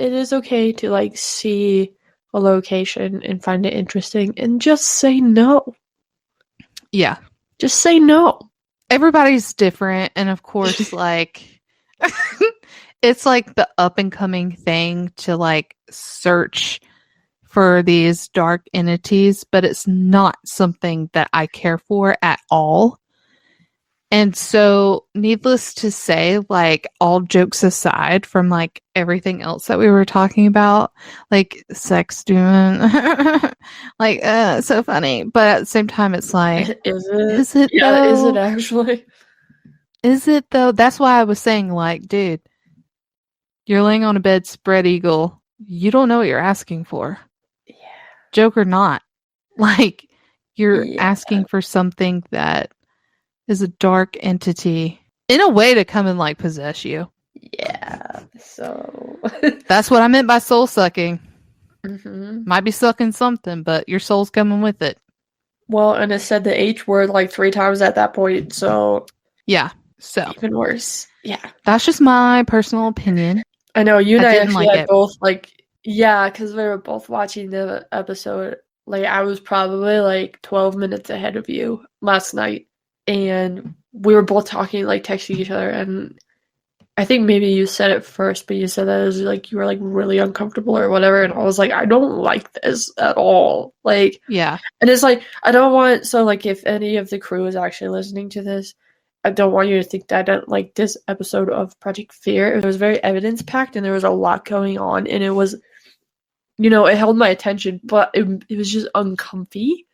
it is okay to like see a location and find it interesting and just say no. Yeah. Just say no. Everybody's different, and of course, like, it's like the up and coming thing to like search for these dark entities, but it's not something that I care for at all. And so, needless to say, like, all jokes aside from like everything else that we were talking about, like sex doing, like, so funny. But at the same time, it's like, is it yeah, though? Is it actually? Is it though? That's why I was saying, like, dude, you're laying on a bed, spread eagle. You don't know what you're asking for. Yeah. Joke or not. Like, you're asking for something that is a dark entity in a way to come and like possess you. Yeah. So that's what I meant by soul sucking. Mm-hmm. Might be sucking something, but your soul's coming with it. Well, and it said the H word like 3 times at that point, so yeah. So even worse. Yeah. That's just my personal opinion. I know you and I actually like both like because we were both watching the episode. Like I was probably like 12 minutes ahead of you last night, and we were both talking, like texting each other, and I think maybe you said it first, but you said that it was like you were like really uncomfortable or whatever, and I was like, I don't like this at all. Like, yeah. And it's like I don't want like if any of the crew is actually listening to this, I don't want you to think that I don't like this episode of Project Fear. It was very evidence packed and there was a lot going on, and it was, it held my attention, but it was just uncomfy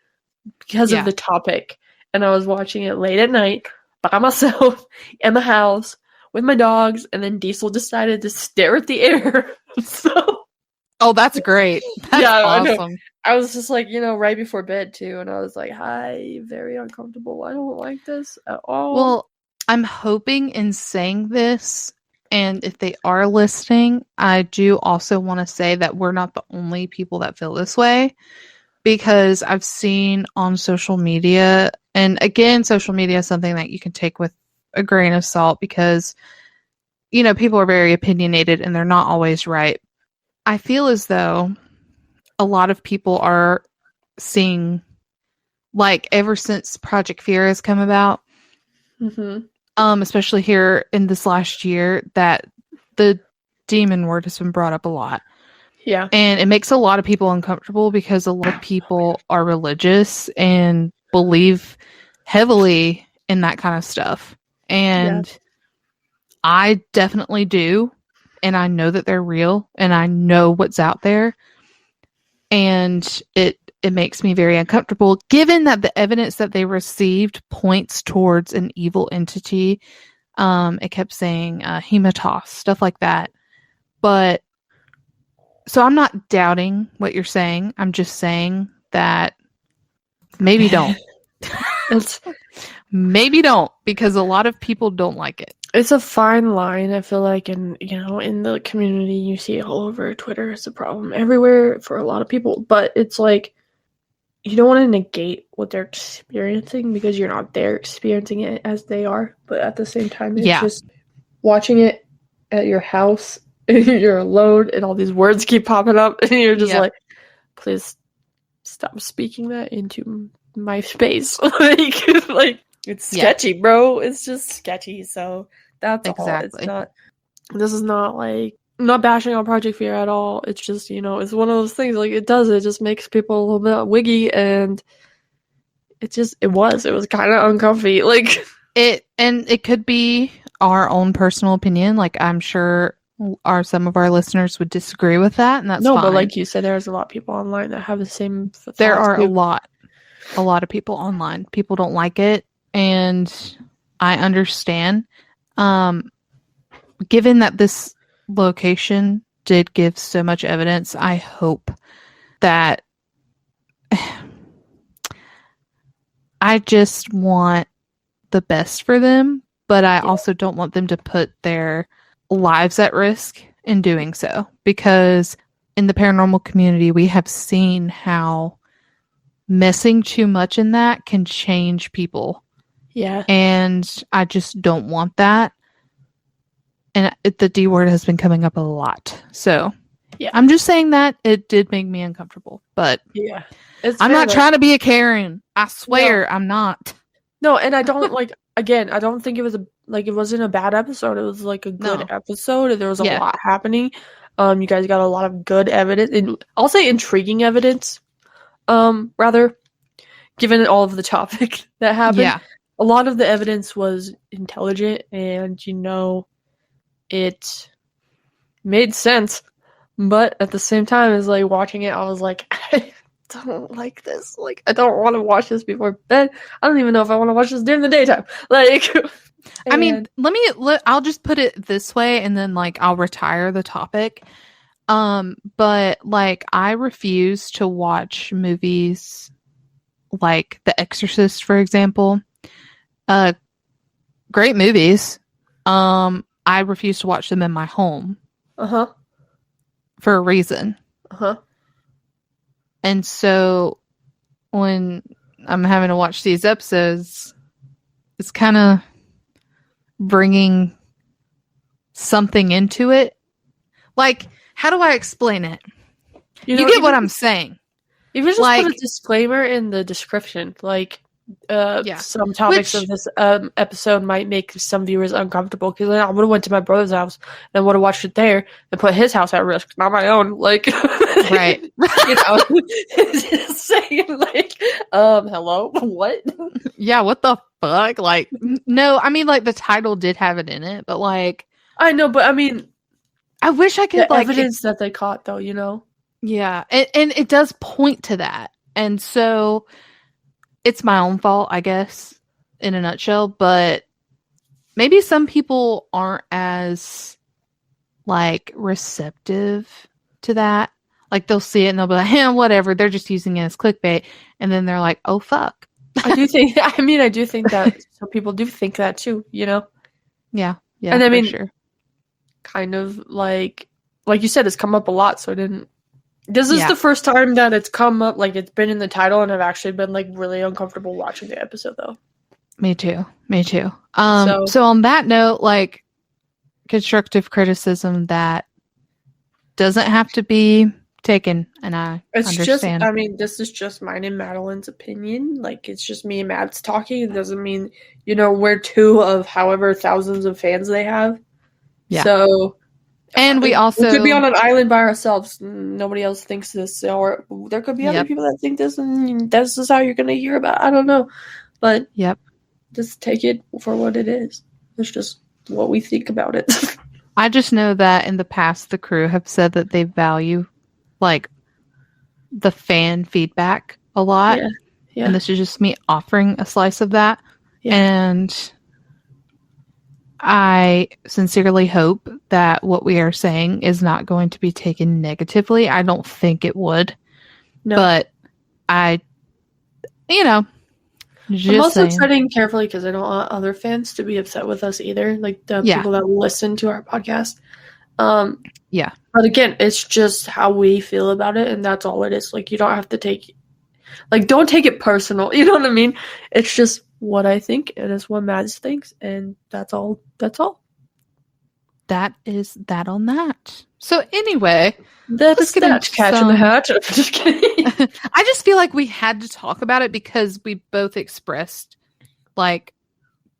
because of the topic. And I was watching it late at night by myself in the house with my dogs, and then Diesel decided to stare at the air. Oh, that's great. That's awesome. I was just like, right before bed too, and I was like, hi, very uncomfortable. I don't like this at all. Well, I'm hoping in saying this, and if they are listening, I do also want to say that we're not the only people that feel this way, because I've seen on social media, and again, social media is something that you can take with a grain of salt because, people are very opinionated and they're not always right. I feel as though a lot of people are seeing, like, ever since Project Fear has come about, especially here in this last year, that the demon word has been brought up a lot. Yeah. And it makes a lot of people uncomfortable because a lot of people are religious and believe heavily in that kind of stuff. And I definitely do. And I know that they're real and I know what's out there. And it makes me very uncomfortable, given that the evidence that they received points towards an evil entity. It kept saying hematos, stuff like that. But so I'm not doubting what you're saying. I'm just saying that maybe don't. Maybe don't, because a lot of people don't like it. It's a fine line, I feel like, and in the community you see it all over Twitter. It's a problem everywhere for a lot of people, but it's like you don't want to negate what they're experiencing because you're not there experiencing it as they are. But at the same time, it's just watching it at your house and you're alone and all these words keep popping up and you're just like, please stop speaking that into my space. like it's sketchy, bro. It's just sketchy. So that's all. It's not, this is not like, I'm not bashing on Project Fear at all. It's just, you know, it's one of those things, like, it just makes people a little bit wiggy, and it was kind of uncomfy. Like, it could be our own personal opinion. Like, I'm sure some of our listeners would disagree with that, and that's fine. But like you said, there's a lot of people online that have the same thoughts. There are a lot of people online. People don't like it, and I understand. Given that this location did give so much evidence, I hope that I just want the best for them, but I also don't want them to put their lives at risk in doing so, because in the paranormal community, we have seen how messing too much in that can change people. Yeah. And I just don't want that. And the D word has been coming up a lot. So yeah, I'm just saying that it did make me uncomfortable. But yeah, I'm not trying to be a Karen. I swear I'm not. No, and I don't I don't think it was it wasn't a bad episode. It was like a good episode, and there was a lot happening. You guys got a lot of good evidence, and I'll say intriguing evidence. Rather, given all of the topic that happened. Yeah. A lot of the evidence was intelligent, and it made sense, but at the same time, as like watching it, I was like, I don't like this. Like, I don't want to watch this before bed. I don't even know if I want to watch this during the daytime. Like, I mean, I'll just put it this way, and then like I'll retire the topic. But like, I refuse to watch movies like The Exorcist, for example. Great movies. I refuse to watch them in my home. For a reason. And so when I'm having to watch these episodes, it's kind of bringing something into it. Like, how do I explain it? You get what I'm saying. You could just put a disclaimer in the description. Like, some topics of this episode might make some viewers uncomfortable, because I would have went to my brother's house and would have watched it there and put his house at risk, not my own. Like, right? Just saying, like, hello, what? Yeah, what the fuck? Like, no, I mean, like, the title did have it in it, but like, I know, but I mean, I wish I could evidence that they caught, though, Yeah, and it does point to that, and so. It's my own fault, I guess, in a nutshell, but maybe some people aren't as, like, receptive to that. Like, they'll see it and they'll be like, whatever, they're just using it as clickbait. And then they're like, oh, fuck. I do think that some people do think that too, Yeah. Yeah. And I mean, sure. Kind of like you said, it's come up a lot, so I didn't. This is the first time that it's come up, like, it's been in the title, and I've actually been, like, really uncomfortable watching the episode, though. Me too. So on that note, like, constructive criticism that doesn't have to be taken, and I understand. This is just mine and Madeline's opinion. Like, it's just me and Mads talking. It doesn't mean, we're two of however thousands of fans they have. Yeah. So... And we could be on an island by ourselves. Nobody else thinks this, or there could be other people that think this, and this is how you're going to hear about it. I don't know, but just take it for what it is. It's just what we think about it. I just know that in the past, the crew have said that they value, like, the fan feedback a lot. Yeah. And this is just me offering a slice of that. Yeah. And I sincerely hope that what we are saying is not going to be taken negatively. I don't think it would. No. But I'm also treading carefully, because I don't want other fans to be upset with us either. Like, the people that listen to our podcast. But again, it's just how we feel about it, and that's all it is. Like, you don't have to don't take it personal. You know what I mean? It's just what I think, and it's what Mads thinks, and that's all. that is that on that. So anyway, let's get into Catch in the Hatch. I'm just kidding. I just feel like we had to talk about it because we both expressed, like,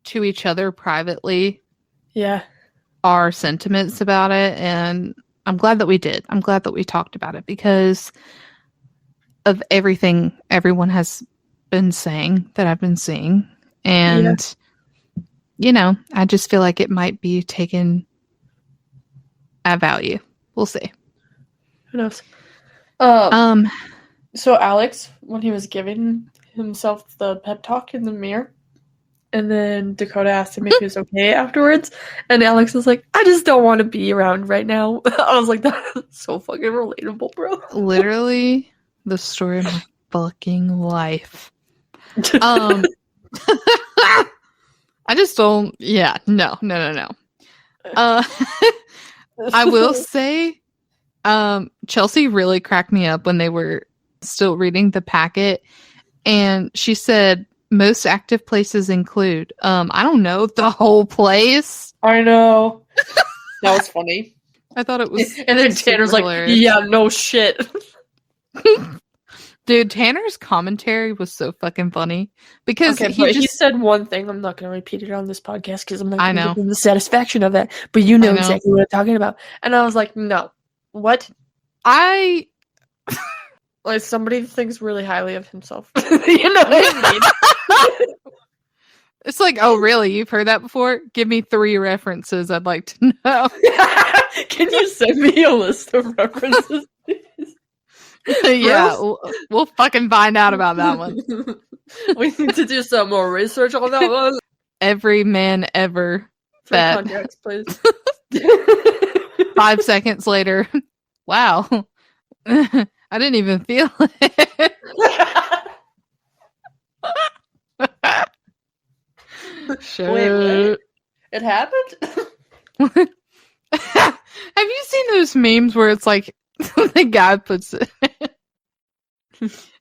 to each other privately, our sentiments about it, and I'm glad that we did. I'm glad that we talked about it because of everything everyone has been saying that I've been seeing, and you know, I just feel like it might be taken at value. We'll see. Who knows? So Alex, when he was giving himself the pep talk in the mirror, and then Dakota asked him if he was okay afterwards, and Alex was like, "I just don't want to be around right now." I was like, "That's so fucking relatable, bro." Literally the story of my fucking life. I just don't. Yeah, no. I will say, Chelsea really cracked me up when they were still reading the packet, and she said most active places include, I don't know, the whole place. I know. That was funny. I thought it was. And then Tanner's like, hilarious. Yeah, no shit. Dude, Tanner's commentary was so fucking funny because he said one thing. I'm not going to repeat it on this podcast because I'm not going to give him the satisfaction of that. But you know exactly what I'm talking about. And I was like, no. What? Like, somebody thinks really highly of himself. You know what I mean? It's like, oh, really? You've heard that before? Give me 3 references I'd like to know. Can you send me a list of references, please? Yeah, we'll fucking find out about that one. We need to do some more research on that one. Every man ever. For context, please. 5 seconds later. Wow. I didn't even feel it. Sure. Wait, it happened? Have you seen those memes where it's like the guy puts it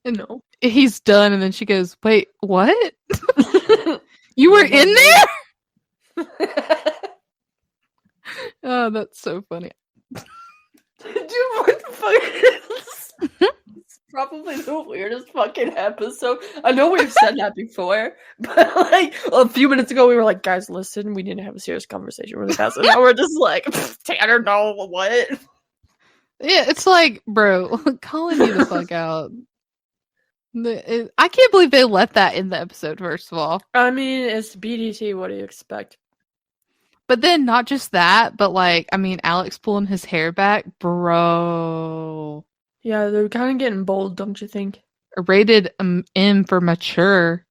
no, he's done, and then she goes, wait, what? You were in there? Oh, that's so funny. Dude, what the fuck? It's probably the weirdest fucking episode. I know we've said that before, but like a few minutes ago we were like, guys, listen, we didn't have a serious conversation really fast, and now we're just like, Tanner, no, what? Yeah, it's like, bro, calling me the fuck out. I can't believe they let that in the episode, first of all. I mean, it's BDT, what do you expect? But then not just that, but like, I mean, Alex pulling his hair back, bro. Yeah, they're kind of getting bold, don't you think? Rated M for mature.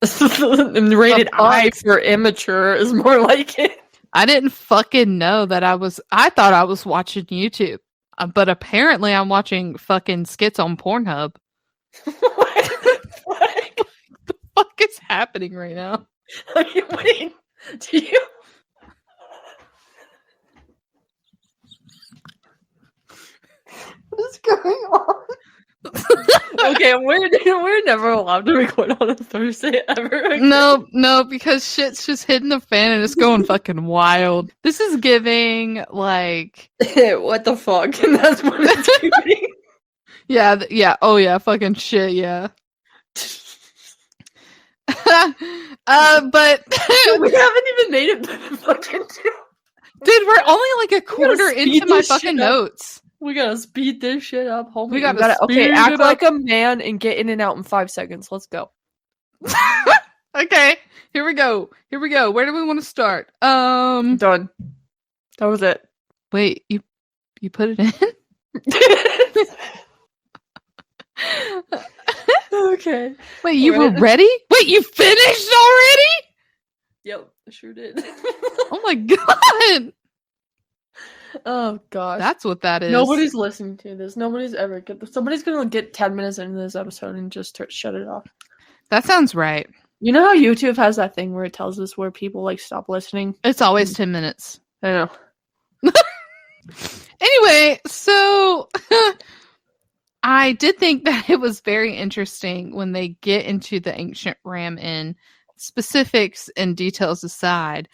Rated I for immature is more like it. I didn't fucking know that I thought I was watching YouTube. But apparently I'm watching fucking skits on Pornhub. What the fuck is happening right now? Wait, do you... What is going on? Okay, we're never allowed to record on a Thursday ever again. No, because shit's just hitting the fan and it's going fucking wild. This is giving, like... what the fuck? And that's what it's giving. Yeah, oh yeah, fucking shit, yeah. But... we haven't even made it fucking... Dude, we're only like a quarter into my fucking notes. We gotta speed this shit up, homie. We gotta act like a man and get in and out in 5 seconds. Let's go. Okay, here we go. Where do we want to start? Done. That was it. Wait, you put it in? Okay. Wait, you were ready? Wait, you finished already? Yep, I sure did. Oh my god. Oh gosh. That's what that is. Nobody's listening to this. Somebody's gonna get 10 minutes into this episode and just shut it off. That sounds right. You know how YouTube has that thing where it tells us where people like stop listening? It's always 10 minutes. I know. Anyway, so I did think that it was very interesting when they get into the ancient ram in specifics and details aside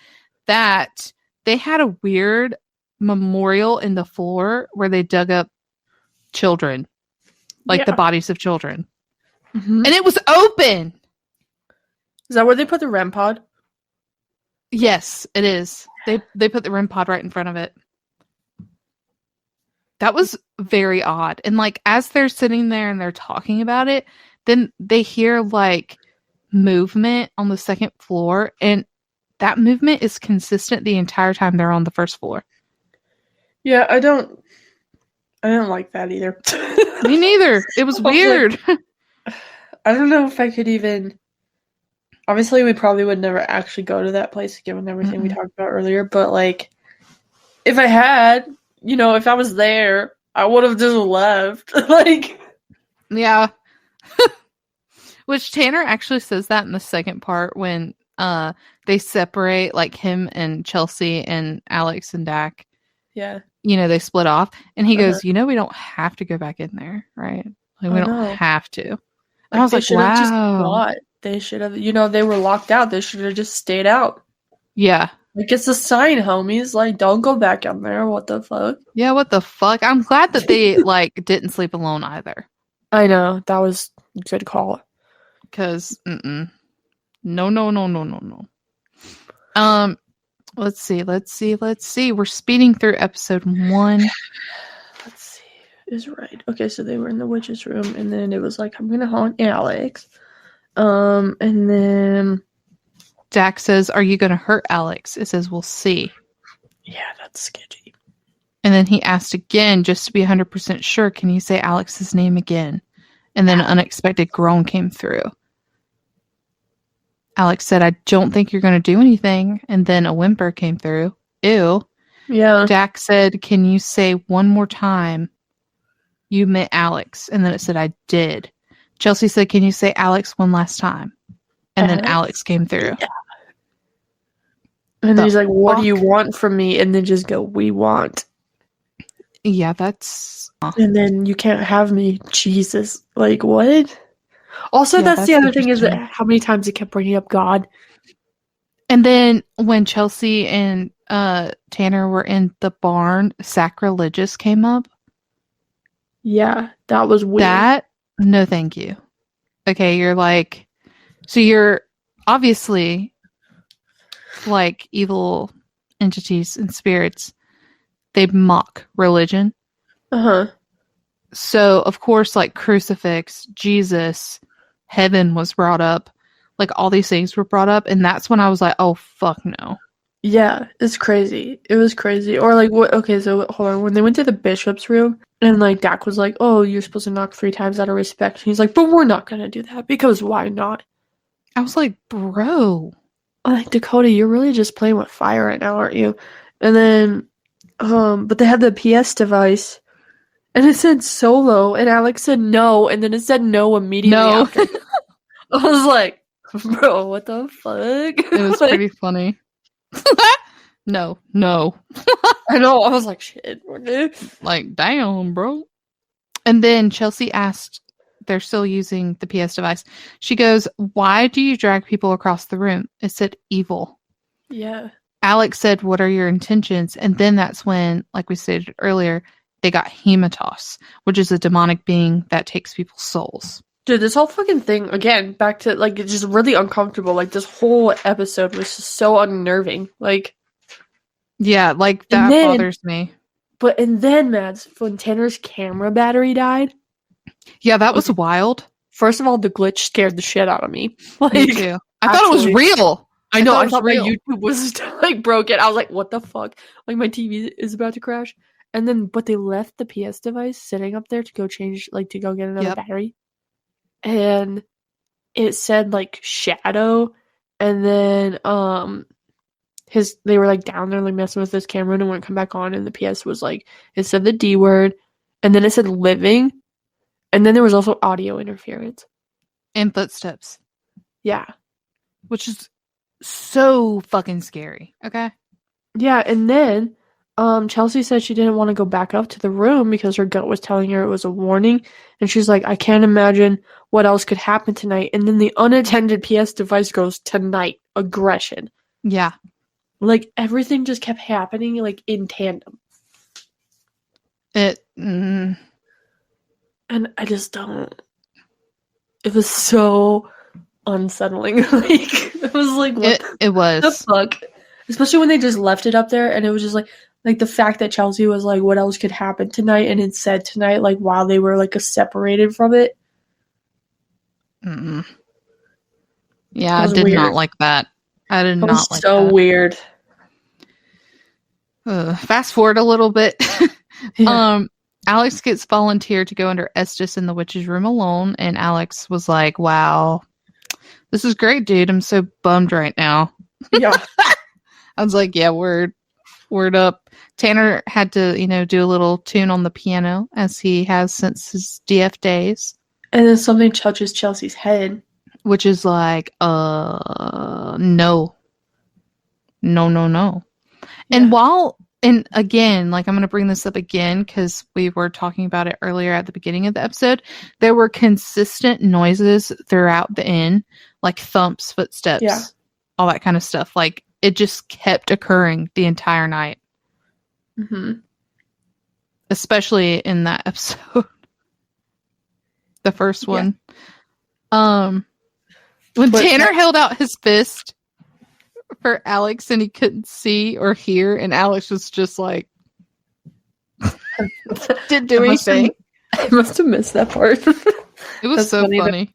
that they had a weird memorial in the floor where they dug up children, like the bodies of children. Mm-hmm. And it was open. Is that where they put the REM pod? Yes, it is. They put the REM pod right in front of it. That was very odd. And like as they're sitting there and they're talking about it, then they hear like movement on the second floor, and that movement is consistent the entire time they're on the first floor. Yeah, I don't like that either. Me neither. It was weird. Like, I don't know if I could even. Obviously, we probably would never actually go to that place given everything we talked about earlier. But like, if I had, if I was there, I would have just left. Like, yeah. Which Tanner actually says that in the second part when they separate, like him and Chelsea and Alex and Dak. Yeah. They split off. And he goes, we don't have to go back in there, right? Like, we don't have to. And I was like, wow. Just not. They should have, they were locked out. They should have just stayed out. Yeah. Like, it's a sign, homies. Like, don't go back in there. What the fuck? Yeah, what the fuck? I'm glad that they, like, didn't sleep alone either. I know. That was a good call. Because, no. Let's see. We're speeding through episode 1. Let's see. Is right. Okay, so they were in the witch's room, and then it was like, I'm gonna haunt Alex. And then Dak says, "Are you gonna hurt Alex?" It says, "We'll see." Yeah, that's sketchy. And then he asked again, just to be 100% sure, "Can you say Alex's name again?" And then an unexpected groan came through. Alex said, "I don't think you're going to do anything." And then a whimper came through. Ew. Yeah. Dak said, "Can you say one more time you met Alex?" And then it said, "I did." Chelsea said, "Can you say Alex one last time?" And then Alex came through. Yeah. And then he's like, "What do you want from me?" And then just go, "We want." Yeah, that's... And then you can't have me. Jesus. Like, what? Also, that's the other thing is that how many times he kept bringing up God. And then when Chelsea and Tanner were in the barn, sacrilegious came up. Yeah, that was weird. No, thank you. Okay, you're like... So you're obviously like evil entities and spirits. They mock religion. Uh-huh. So, of course, like crucifix, Jesus, heaven was brought up. Like, all these things were brought up. And that's when I was like, oh, fuck no. Yeah, it's crazy. It was crazy. Or, like, what? Okay, so, hold on. When they went to the bishop's room, and, like, Dak was like, oh, you're supposed to knock 3 times out of respect. And he's like, but we're not going to do that, because why not? I was like, bro. Like, Dakota, you're really just playing with fire right now, aren't you? And then, but they had the PS device. And it said solo, and Alex said no, and then it said no immediately after. I was like, bro, what the fuck? It was pretty funny. No. I know, I was like, shit. Like, damn, bro. And then Chelsea asked, they're still using the PS device. She goes, why do you drag people across the room? It said evil. Yeah. Alex said, what are your intentions? And then that's when, like we stated earlier, they got Hematos, which is a demonic being that takes people's souls. Dude, this whole fucking thing, again, back to, like, it's just really uncomfortable. Like, this whole episode was just so unnerving. Like... Yeah, like, that bothers me. And then, Mads, when Tanner's camera battery died... Yeah, that was wild. First of all, the glitch scared the shit out of me. Like, me too. I thought it was real. I know, I thought my YouTube was, like, broken. I was like, what the fuck? Like, my TV is about to crash. And then, but they left the PS device sitting up there to go change, like, to go get another battery. And it said, like, shadow. And then, they were, like, down there, like, messing with his camera and it wouldn't come back on. And the PS was, like, it said the D word. And then it said living. And then there was also audio interference. And footsteps. Yeah. Which is so fucking scary. Okay? Yeah, and then... Chelsea said she didn't want to go back up to the room because her gut was telling her it was a warning. And she's like, I can't imagine what else could happen tonight. And then the unattended PS device goes, tonight, aggression. Yeah. Like, everything just kept happening, like, in tandem. And I just don't... It was so unsettling. Like, it was like, what the fuck? Especially when they just left it up there, and it was just like the fact that Chelsea was like, what else could happen tonight? And it said tonight, like, while they were, like, separated from it. Yeah, I did not like that. I did not like that. So weird. Fast forward a little bit. Yeah. Alex gets volunteered to go under Estes in the witch's room alone, and Alex was like, wow, this is great, dude. I'm so bummed right now. Yeah. I was like, yeah, word up. Tanner had to, do a little tune on the piano, as he has since his DF days. And then something touches Chelsea's head. Which is like, no. Yeah. And again, like, I'm going to bring this up again because we were talking about it earlier at the beginning of the episode. There were consistent noises throughout the inn, like thumps, footsteps, all that kind of stuff. Like, it just kept occurring the entire night. Mm-hmm. Especially in that episode. The first one. When Tanner held out his fist for Alex and he couldn't see or hear, and Alex was just like, didn't do anything. I must have missed that part. It was so funny.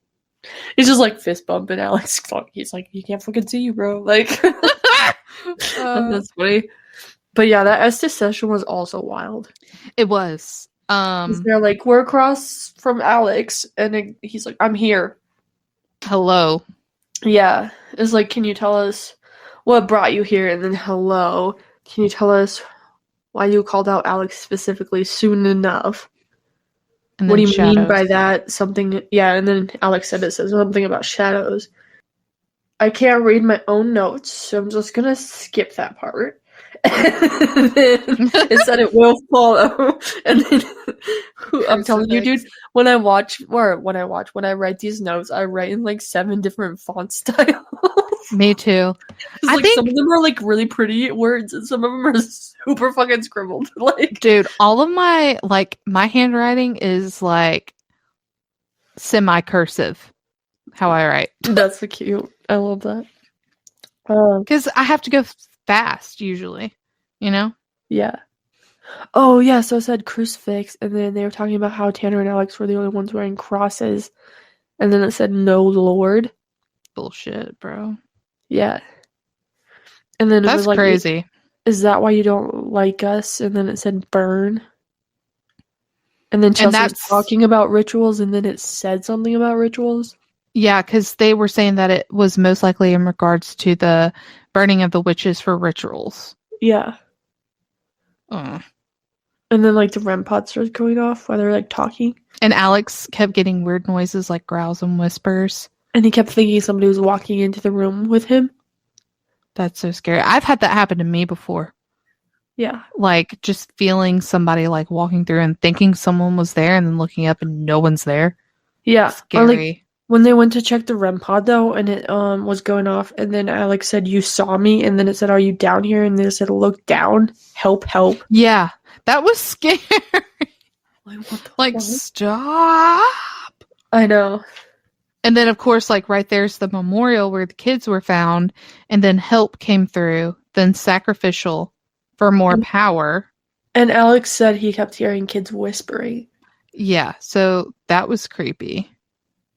He's just like fist bumping Alex. He's like, you can't fucking see you, bro. Like, that's funny. But yeah, that Estes session was also wild. It was. They're like, we're across from Alex, and he's like, I'm here. Hello. Yeah. It's like, can you tell us what brought you here? And then, hello. Can you tell us why you called out Alex specifically soon enough? What do you mean by that? Something, yeah. And then Alex said something about shadows. I can't read my own notes, so I'm just gonna skip that part. And then it said it will follow. And then I'm telling you, dude, when I write these notes, I write in like 7 different font styles. Me too. I think some of them are like really pretty words, and some of them are super fucking scribbled. Like, dude, all of my handwriting is like semi-cursive. How I write. That's so cute. I love that. Because I have to go fast usually, Yeah. Oh yeah. So it said crucifix, and then they were talking about how Tanner and Alex were the only ones wearing crosses, and then it said no Lord. Bullshit, bro. Yeah. And then it was like, crazy. Is that why you don't like us? And then it said burn. And then Chelsea was talking about rituals, and then it said something about rituals. Yeah, because they were saying that it was most likely in regards to the burning of the witches for rituals. Yeah. And then like the REM pod started going off while they're like talking. And Alex kept getting weird noises like growls and whispers. And he kept thinking somebody was walking into the room with him. That's so scary. I've had that happen to me before. Yeah. Like just feeling somebody like walking through and thinking someone was there and then looking up and no one's there. Yeah. Scary. Or like when they went to check the REM pod though, and it was going off, and then Alex said, you saw me, and then it said, are you down here? And then it said, look down. Help. Yeah. That was scary. Like, what the fuck? Stop. I know. And then, of course, like right there's the memorial where the kids were found, and then help came through, then sacrificial for more power. And Alex said he kept hearing kids whispering. Yeah, so that was creepy.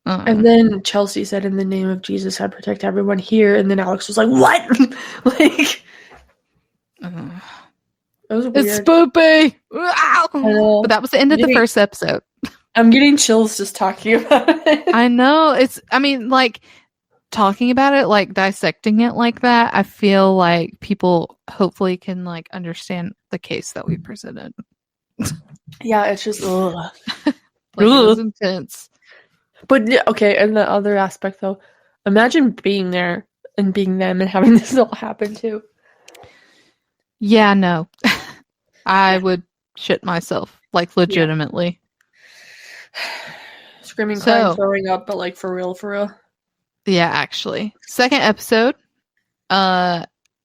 And then Chelsea said, in the name of Jesus, I protect everyone here. And then Alex was like, what? Like, it was weird. It's spoopy. But that was the end of the first episode. I'm getting chills just talking about it. I know. Talking about it, like dissecting it like that, I feel like people hopefully can like understand the case that we presented. Yeah, it's just like it was intense. But okay, and the other aspect though, imagine being there and being them and having this all happen too. Yeah, no. I would shit myself, like legitimately. Yeah. Screaming, crying, throwing up, but like for real. Yeah, actually. Second episode.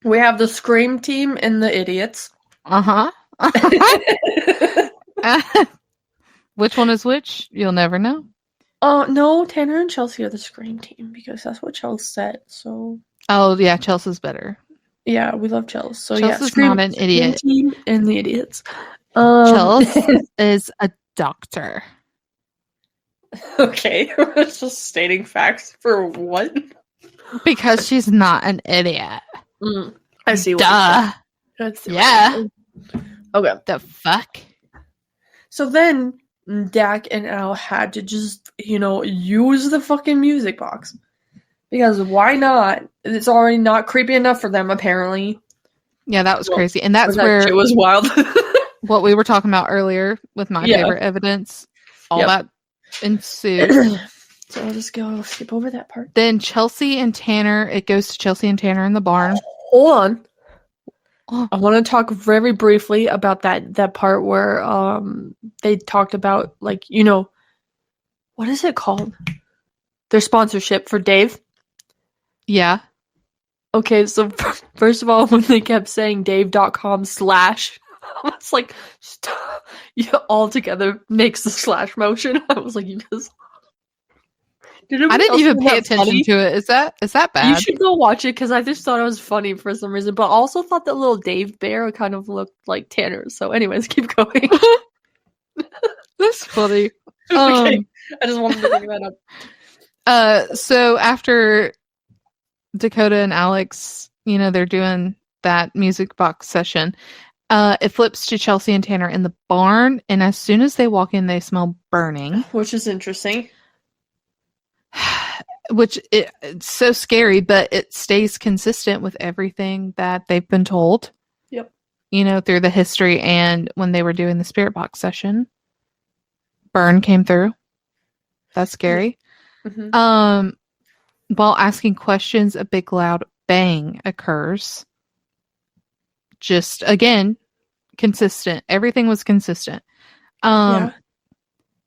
We have the Scream team and the idiots. Uh-huh. Which one is which? You'll never know. No, Tanner and Chelsea are the Scream team because that's what Chelsea said. So. Oh yeah, Chelsea's better. Yeah, we love Chelsea. So Chelsea's Scream, not an idiot. Scream team and the idiots. Chelsea is a doctor. Okay, we're just stating facts for what? Because she's not an idiot. I see what Duh. Yeah. Okay. The fuck? So then Dak and Al had to just, use the fucking music box. Because why not? It's already not creepy enough for them, apparently. Yeah, that was crazy. And that's where it was wild. what we were talking about earlier with my favorite evidence. All that ensued. So I'll just skip over that part. Then Chelsea and Tanner, it goes to Chelsea and Tanner in the barn. Hold on. Oh. I want to talk very briefly about that part where they talked about, like, what is it called? Their sponsorship for Dave. Yeah. Okay, so first of all, when they kept saying Dave.com/ it's like, stop. All together makes the slash motion. I was like, you just... I didn't even pay attention to it. Is that bad? You should go watch it because I just thought it was funny for some reason, but also thought that little Dave bear kind of looked like Tanner. So anyways, keep going. That's funny. Okay. I just wanted to bring that up. So after Dakota and Alex, they're doing that music box session, it flips to Chelsea and Tanner in the barn, and as soon as they walk in, they smell burning. Which is interesting. Which it's so scary, but it stays consistent with everything that they've been told. Yep. Through the history, and when they were doing the spirit box session, burn came through. That's scary. Mm-hmm. While asking questions, a big loud bang occurs. Just again, consistent. Everything was consistent.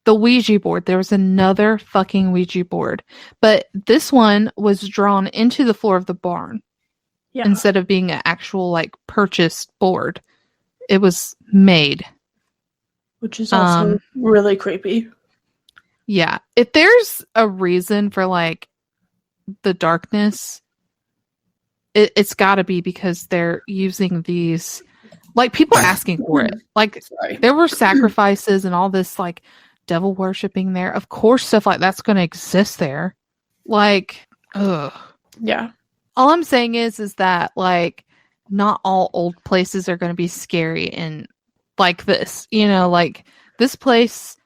The Ouija board. There was another fucking Ouija board. But this one was drawn into the floor of the barn. Yeah. Instead of being an actual, purchased board. It was made. Which is also really creepy. Yeah. If there's a reason for, the darkness, it's gotta be because they're using these... people are asking for it. There were sacrifices and all this, devil worshipping there. Of course stuff like that's going to exist there. Ugh. Yeah. All I'm saying is that not all old places are going to be scary and like this. This place,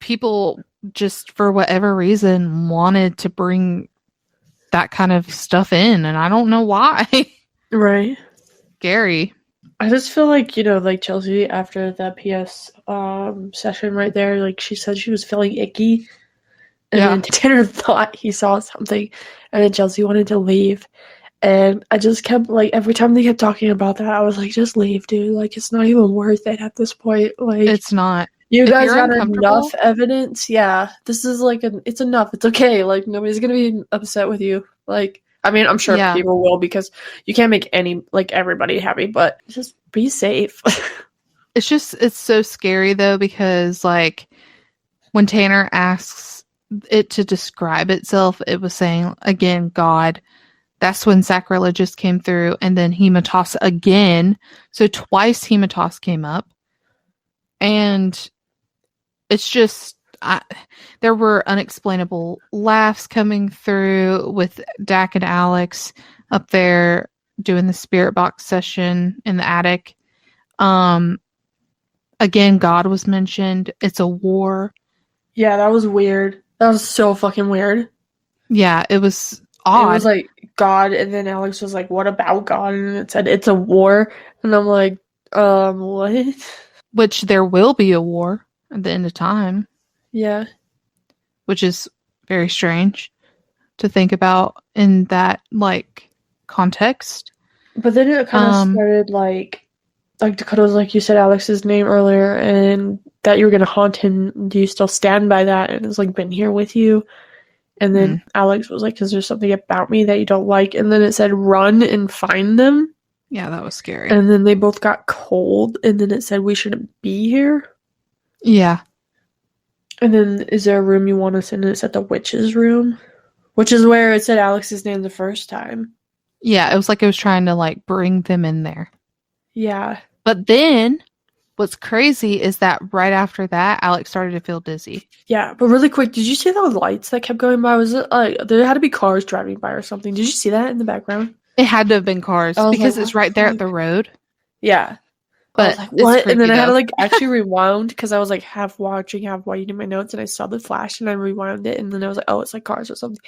people just for whatever reason wanted to bring that kind of stuff in, and I don't know why. Right. Scary. I just feel like, Chelsea, after that PS session right there, she said she was feeling icky. And then Tanner thought he saw something. And then Chelsea wanted to leave. And I just kept, every time they kept talking about that, I was like, just leave, dude. It's not even worth it at this point. It's not. You guys got enough evidence. Yeah. This is, it's enough. It's okay. Nobody's going to be upset with you. I'm sure people will because you can't make everybody happy, but just be safe. It's so scary though, because when Tanner asks it to describe itself, it was saying again, God. That's when sacrilegious came through, and then hematos again. So twice hematos came up, and it's just. There were unexplainable laughs coming through with Dak and Alex up there doing the spirit box session in the attic. Again, God was mentioned. It's a war. Yeah, that was weird. That was so fucking weird. Yeah, it was odd. It was God, and then Alex was like, what about God? And it said, it's a war. And I'm like, what? Which there will be a war at the end of time. Yeah. Which is very strange to think about in that, context. But then it kind of started, Dakota was like, you said Alex's name earlier, and that you were going to haunt him. Do you still stand by that? And it's, been here with you. And then Alex was like, is there something about me that you don't like? And then it said, run and find them. Yeah, that was scary. And then they both got cold, and then it said we shouldn't be here. Yeah. And then, is there a room you want us in? And it said the witch's room, which is where it said Alex's name the first time. Yeah, it was like it was trying to like bring them in there. Yeah. But then what's crazy is that right after that, Alex started to feel dizzy. Yeah, but really quick, did you see those lights that kept going by? Was it there had to be cars driving by or something? Did you see that in the background? It had to have been cars because like, it's right there at the road. Yeah. I But was like, what? And then I had to though. like actually rewound because I was like half watching, half writing my notes, and I saw the flash and I rewound it, and then I was like, oh, it's like cars or something.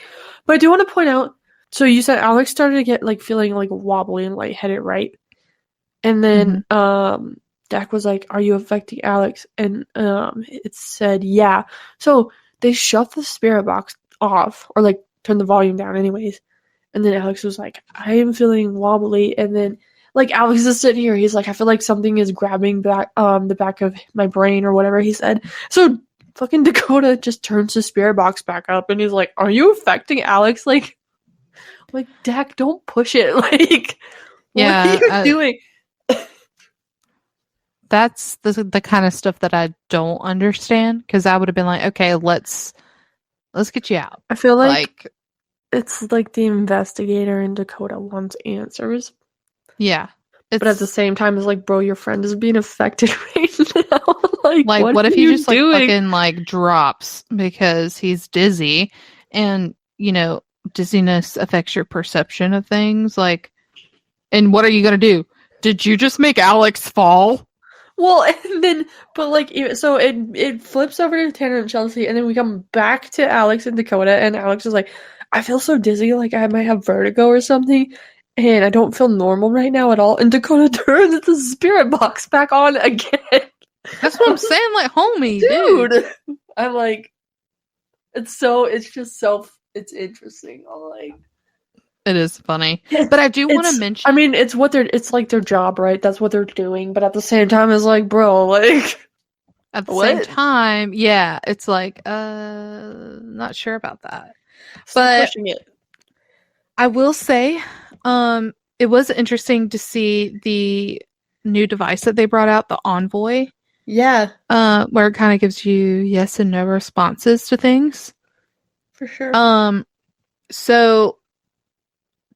But I do want to point out, so you said Alex started to get like feeling like wobbly and lightheaded, right? And then Dak was like, are you affecting Alex? And it said yeah. So they shut the spirit box off, or like turned the volume down anyways. And then Alex was like, I am feeling wobbly. And then like Alex is sitting here, he's like, I feel like something is grabbing back the back of my brain or whatever he said. So fucking Dakota just turns the spirit box back up and he's like, are you affecting Alex? Like Dak, don't push it. Like Yeah, what are you doing? That's the kind of stuff that I don't understand, because I would have been like, okay, let's get you out. I feel like it's like the investigator in Dakota wants answers. Yeah. But at the same time, it's like, bro, your friend is being affected right now. like what if are he you just doing? like fucking like drops because he's dizzy, and dizziness affects your perception of things, like, and what are you gonna do? Did you just make Alex fall? Well, and then, but like, so it flips over to Tanner and Chelsea, and then we come back to Alex and Dakota, and Alex is like, I feel so dizzy, like I might have vertigo or something, and I don't feel normal right now at all. And Dakota turns the spirit box back on again. That's what I'm saying, like, homie, dude. I'm like, it's interesting. I'm like, it is funny, but I do want to mention. I mean, it's like their job, right? That's what they're doing. But at the same time, it's like, bro, like, at the same time, yeah, it's like, not sure about that. But pushing it. I will say, it was interesting to see the new device that they brought out, the Envoy. Yeah. Where it kind of gives you yes and no responses to things. For sure. So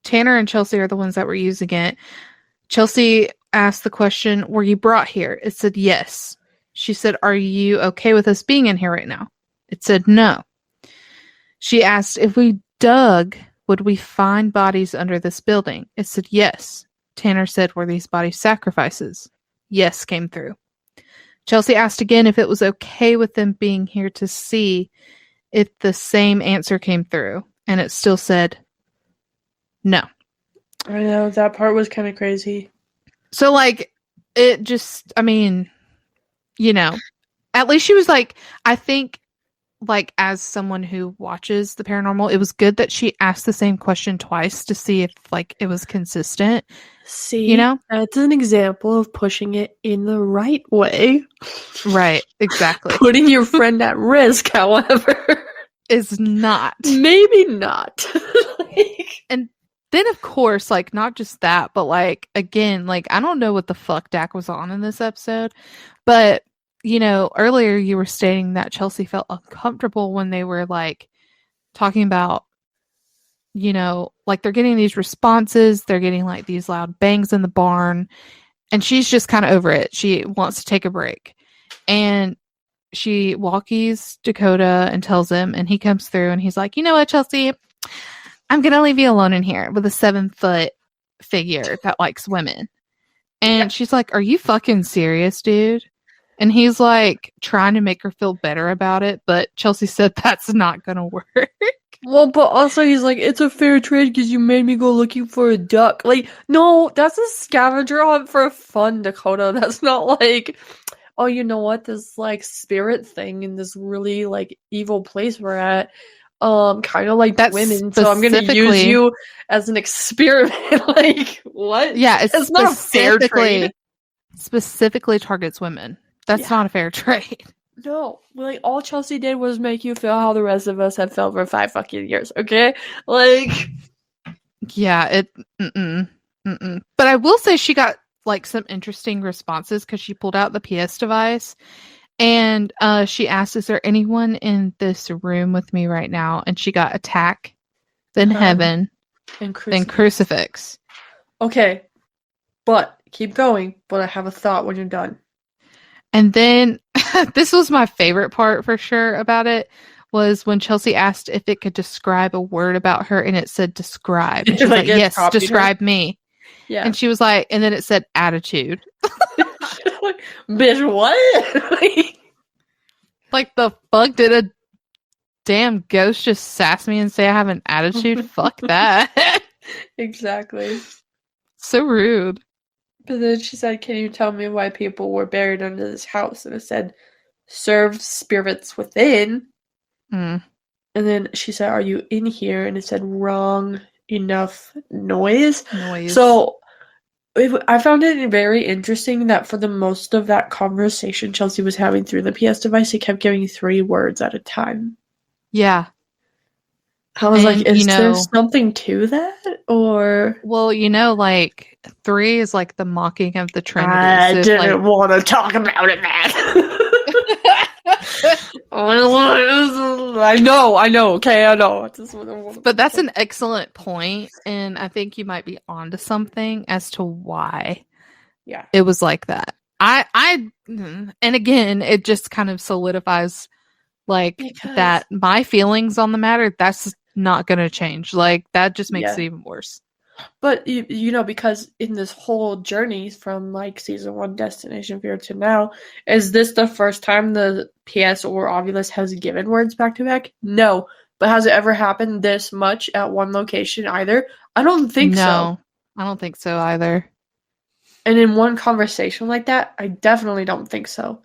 Tanner and Chelsea are the ones that were using it. Chelsea asked the question, were you brought here? It said yes. She said, are you okay with us being in here right now? It said no. She asked, if we dug, would we find bodies under this building? It said yes. Tanner said, were these bodies sacrifices? Yes came through. Chelsea asked again if it was okay with them being here to see if the same answer came through, and it still said no. I know, that part was kind of crazy. So, like, it just, I mean, at least she was like, I think, like, as someone who watches the paranormal, it was good that she asked the same question twice to see if, like, it was consistent. See, that's an example of pushing it in the right way. Right, exactly. Putting your friend at risk, however, is not. Maybe not. And then, of course, like, not just that, but, like, again, like, I don't know what the fuck Dak was on in this episode, but, earlier you were stating that Chelsea felt uncomfortable when they were, like, talking about, like, they're getting these responses, they're getting, like, these loud bangs in the barn, and she's just kind of over it. She wants to take a break. And she walkies Dakota and tells him, and he comes through, and he's like, you know what, Chelsea? I'm going to leave you alone in here with a 7-foot figure that likes women. And she's like, are you fucking serious, dude? And he's like trying to make her feel better about it, but Chelsea said that's not going to work. Well, but also he's like, it's a fair trade because you made me go looking for a duck. Like, no, that's a scavenger hunt for fun, Dakota. That's not like, oh, you know what? This, like, spirit thing in this really, like, evil place we're at. Kind of like that's women, so I'm gonna use you as an experiment. Like, what? Yeah, it's not a fair trade. Specifically targets women. That's not a fair trade. No, like, all Chelsea did was make you feel how the rest of us have felt for 5 fucking years. Okay, like, yeah, it. Mm-mm. But I will say she got like some interesting responses because she pulled out the PS device and she asked, "Is there anyone in this room with me right now?" And she got attack, then heaven, and then crucifix. Okay, but keep going. But I have a thought when you're done. And then this was my favorite part for sure about it was when Chelsea asked if it could describe a word about her, and it said describe. And she was like, "Yes, describe me." Yeah. And she was like, and then it said attitude. Like, bitch, what? Like, the fuck did a damn ghost just sass me and say I have an attitude? Fuck that. Exactly. So rude. But then she said, "Can you tell me why people were buried under this house?" And it said, "Serve spirits within." Mm. And then she said, "Are you in here?" And it said, "Wrong enough noise." So I found it very interesting that for the most of that conversation Chelsea was having through the PS device, he kept giving 3 words at a time. Yeah. I was like, is there something to that? Or... Well, like, 3 is like the mocking of the Trinity. I didn't want to talk about it, man. I know, okay, I know. But that's an excellent point, and I think you might be onto something as to why it was like that. And again, it just kind of solidifies, like, that my feelings on the matter, that's not going to change. Like, that just makes it even worse. But, because in this whole journey from, like, Season 1 Destination Fear to now, is this the first time the PS or Ovilus has given words back-to-back? No. But has it ever happened this much at one location either? I don't think so. No, I don't think so either. And in one conversation like that, I definitely don't think so.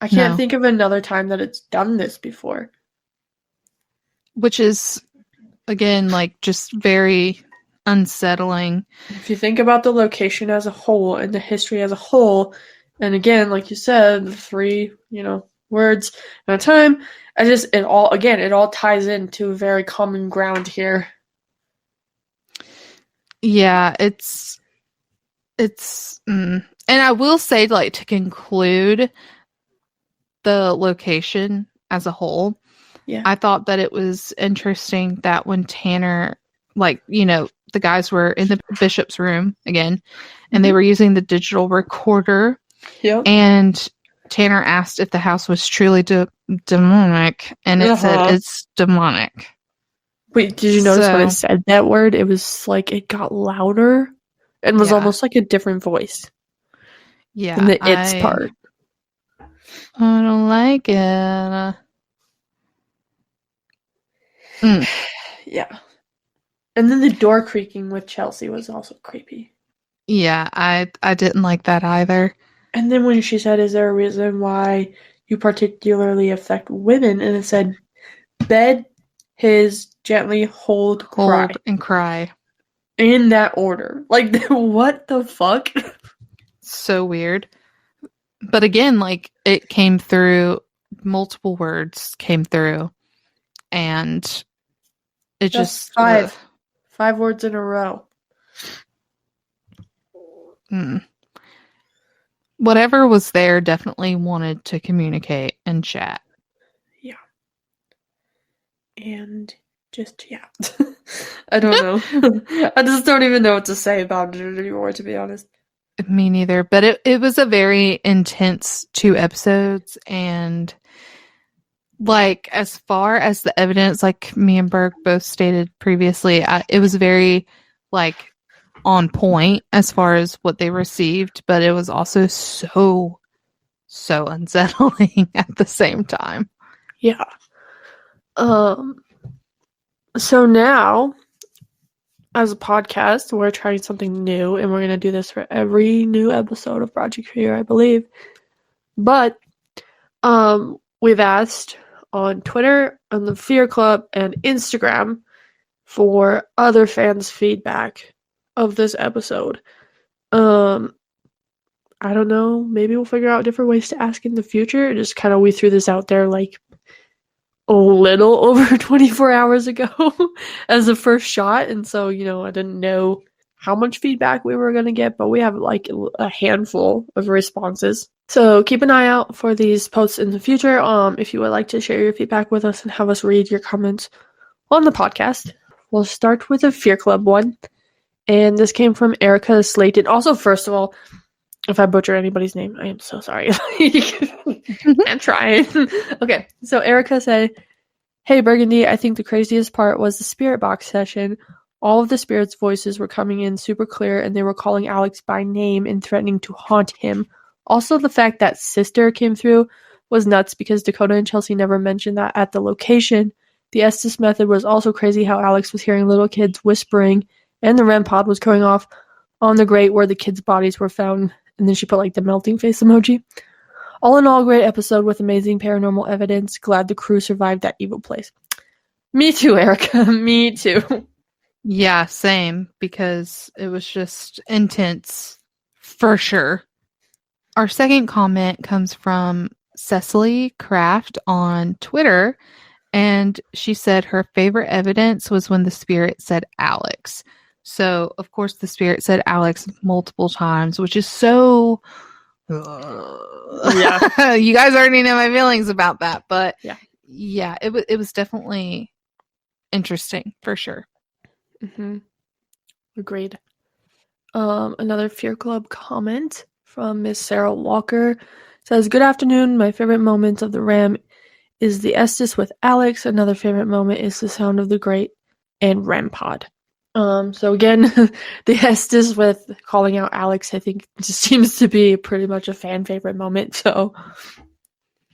I can't think of another time that it's done this before. Which is, again, like, just very unsettling. If you think about the location as a whole and the history as a whole, and again, like you said, the 3, words at a time, it all ties into very common ground here. Yeah, it's and I will say, like, to conclude the location as a whole, I thought that it was interesting that when Tanner, like, the guys were in the bishop's room again, and they were using the digital recorder. Yep. And Tanner asked if the house was truly demonic, and it said it's demonic. Wait, did you notice when it said that word? It was like it got louder and was almost like a different voice. Yeah. In the it's part. I don't like it. Yeah. And then the door creaking with Chelsea was also creepy. Yeah, I didn't like that either. And then when she said, "Is there a reason why you particularly affect women?" And it said, "Bed, his, gently, hold, cry." And cry. In that order. Like, what the fuck? So weird. But again, like, it came through, multiple words came through, and it That's just... 5. 5 words in a row. Whatever was there definitely wanted to communicate and chat. Yeah. And just, I don't know. I just don't even know what to say about it anymore, to be honest. Me neither. But it was a very intense 2 episodes, and, like, as far as the evidence, like me and Berg both stated previously, it was very, like, on point as far as what they received, but it was also so unsettling at the same time. Yeah. So now, as a podcast, we're trying something new, and we're going to do this for every new episode of Project Fear, I believe. But we've asked on Twitter, on the Fear Club, and Instagram for other fans' feedback of this episode. I don't know, maybe we'll figure out different ways to ask in the future. Just kind of we threw this out there like a little over 24 hours ago as the first shot, and so I didn't know how much feedback we were going to get, but we have like a handful of responses. So keep an eye out for these posts in the future. If you would like to share your feedback with us and have us read your comments on the podcast. We'll start with a Fear Club one. And this came from Erica Slayton. Also, first of all, if I butcher anybody's name, I am so sorry. I'm trying. Okay, so Erica said, "Hey, Burgundy, I think the craziest part was the spirit box session. All of the spirits' voices were coming in super clear, and they were calling Alex by name and threatening to haunt him. Also, the fact that Sister came through was nuts because Dakota and Chelsea never mentioned that at the location. The Estes method was also crazy how Alex was hearing little kids whispering, and the REM pod was going off on the grate where the kids' bodies were found." And then she put like the melting face emoji. "All in all, great episode with amazing paranormal evidence. Glad the crew survived that evil place." Me too, Erica. Me too. Yeah, same, because it was just intense for sure. Our second comment comes from Cecily Kraft on Twitter, and she said her favorite evidence was when the spirit said Alex. So, of course, the spirit said Alex multiple times, which is so... Yeah. You guys already know my feelings about that, but yeah, it was definitely interesting, for sure. Mm-hmm. Agreed. Another Fear Club comment from Miss Sarah Walker says, "Good afternoon. My favorite moment of the RAM is the Estes with Alex. Another favorite moment is the sound of the grate and REM pod." So again, the Estes with calling out Alex, I think, just seems to be pretty much a fan favorite moment. So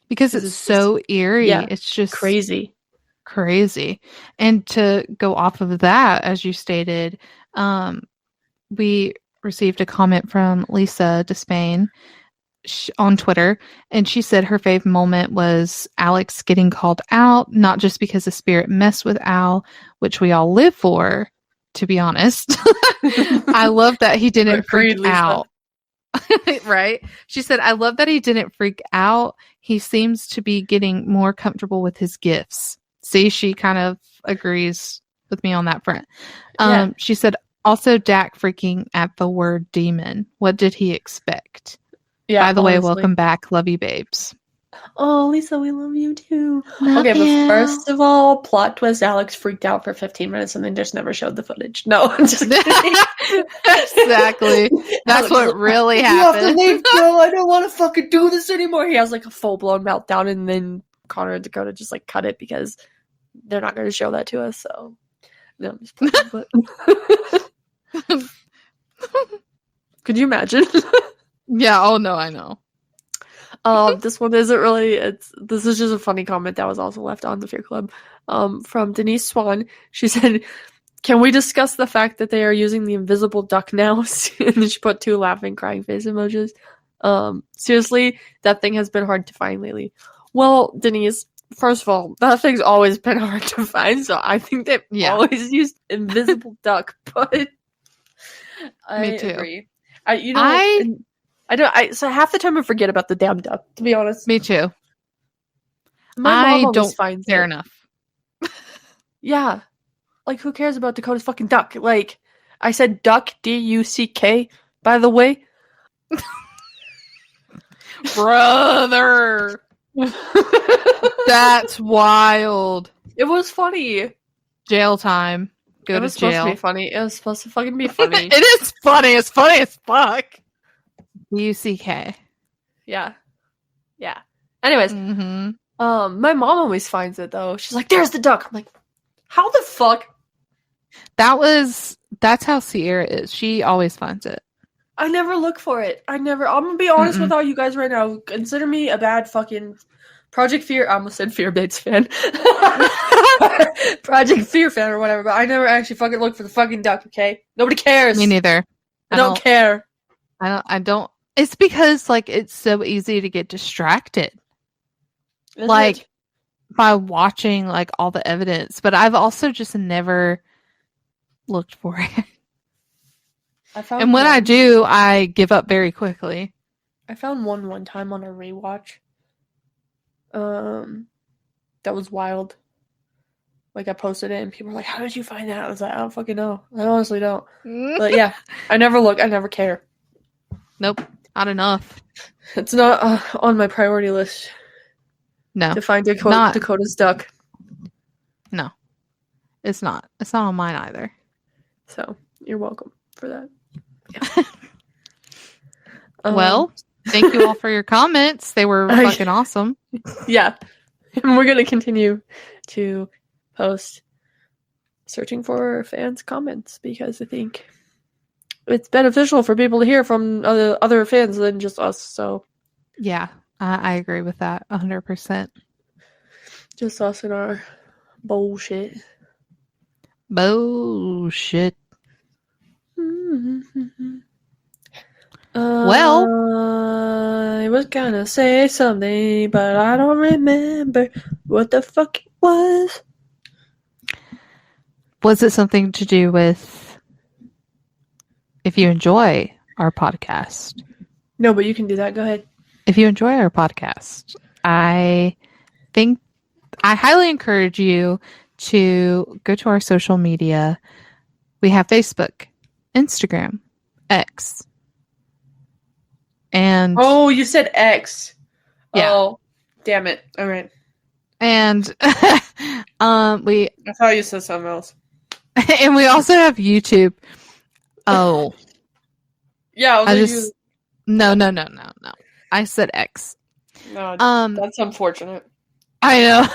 because it's so eerie, it's just crazy. And to go off of that, as you stated, we received a comment from Lisa Despain on Twitter, and she said her fave moment was Alex getting called out, not just because the spirit messed with Al, which we all live for, to be honest. I love that he didn't freak out. Right? She said, "I love that he didn't freak out. He seems to be getting more comfortable with his gifts." See, she kind of agrees with me on that front. She said, "Also, Dak freaking at the word demon. What did he expect?" Yeah. By the way, welcome back. Love you, babes. Oh, Lisa, we love you too. But first of all, plot twist, Alex freaked out for 15 minutes and then just never showed the footage. No, I'm just kidding. Exactly. That's Alex, what really happened. You have to leave, bro. I don't want to fucking do this anymore. He has like a full-blown meltdown, and then Connor and Dakota just like cut it because they're not going to show that to us. So, no, I'm just playing, but... Could you imagine? Yeah, oh no, I know. This one isn't really, this is just a funny comment that was also left on the Fear Club. From Denise Swan. She said, "Can we discuss the fact that they are using the invisible duck now?" And then she put 2 laughing, crying face emojis. Seriously, that thing has been hard to find lately. Well, Denise, first of all, that thing's always been hard to find, so I think they've always used invisible duck, but I agree. So half the time I forget about the damn duck, to be honest. Me too. My mom always finds fair enough. Yeah. Like, who cares about Dakota's fucking duck? Like, I said duck, D-U-C-K, by the way. Brother! That's wild. It was funny. Jail time. Go to jail. It was supposed to be funny. It was supposed to fucking be funny. It is funny. It's funny as fuck. U-C-K. Yeah. Yeah. Anyways, my mom always finds it, though. She's like, "There's the duck." I'm like, how the fuck? That's how Sierra is. She always finds it. I never look for it. I'm gonna be honest with all you guys right now. Consider me a bad fucking Project Fear. I almost said Fear Bates fan. Project Fear fan or whatever, but I never actually fucking look for the fucking duck, okay? Nobody cares. Me neither. I don't care. I don't. It's because, like, it's so easy to get distracted. By watching, like, all the evidence. But I've also just never looked for it. And when I do, I give up very quickly. I found one time on a rewatch. That was wild. Like, I posted it, and people were like, "How did you find that?" I was like, "I don't fucking know. I honestly don't." But yeah, I never look. I never care. Nope, not enough. It's not on my priority list. No, to find Dakota's duck. No, it's not. It's not on mine either. So you're welcome for that. Yeah. Well, thank you all for your comments. They were fucking awesome. Yeah, and we're gonna continue to post searching for fans' comments because I think it's beneficial for people to hear from other fans than just us. So yeah, I agree with that 100%. Just us and our bullshit. Bullshit. Well, I was gonna say something, but I don't remember what the fuck it was. Was it something to do with if you enjoy our podcast? No, but you can do that. Go ahead. If you enjoy our podcast, I think I highly encourage you to go to our social media. We have Facebook, Instagram, X. And oh, you said X. Yeah. Oh, damn it. All right. And I thought you said something else. And we also have YouTube. Oh. Yeah, No. I said X. No, that's unfortunate. I know.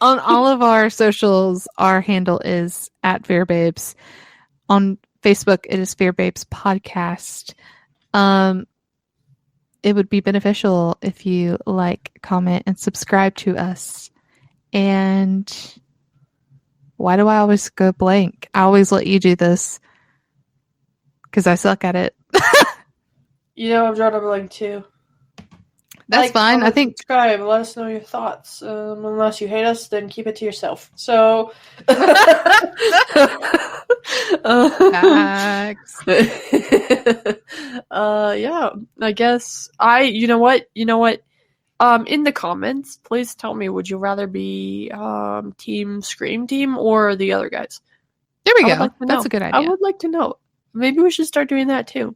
On all of our socials, our handle is @FairBabes. On Facebook, it is FairBabes Podcast. It would be beneficial if you like, comment, and subscribe to us. And why do I always go blank? I always let you do this because I suck at it. I've drawn a blank too. That's fine. I think subscribe. Let us know your thoughts. Unless you hate us, then keep it to yourself. So, yeah. I guess You know what? In the comments, please tell me: would you rather be Team Scream Team or the other guys? There we go. That's a good idea. I would like to know. Maybe we should start doing that too.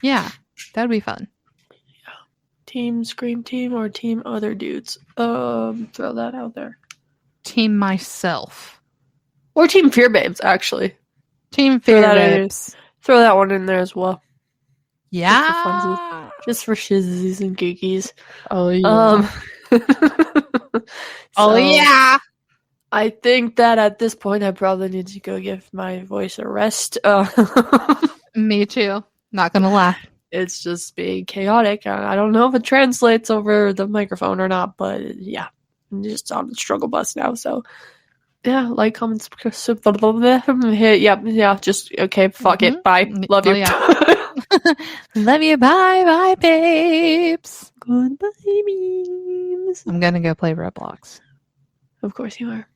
Yeah, that would be fun. Team Scream Team or Team Other Dudes? Throw that out there. Team Myself. Or Team Fear Babes, actually. Team Fear Babes. Throw that one in there as well. Yeah. Just for shizzies and geekies. Oh, yeah. Oh, yeah. I think that at this point I probably need to go give my voice a rest. Me too. Not gonna lie. It's just being chaotic. I don't know if it translates over the microphone or not, but yeah, I'm just on the struggle bus now. So yeah, like, comment, yeah, just okay. Fuck it. Bye. Love you. Yeah. Love you. Bye, babes. Goodbye, beams. I'm gonna go play Roblox. Of course you are.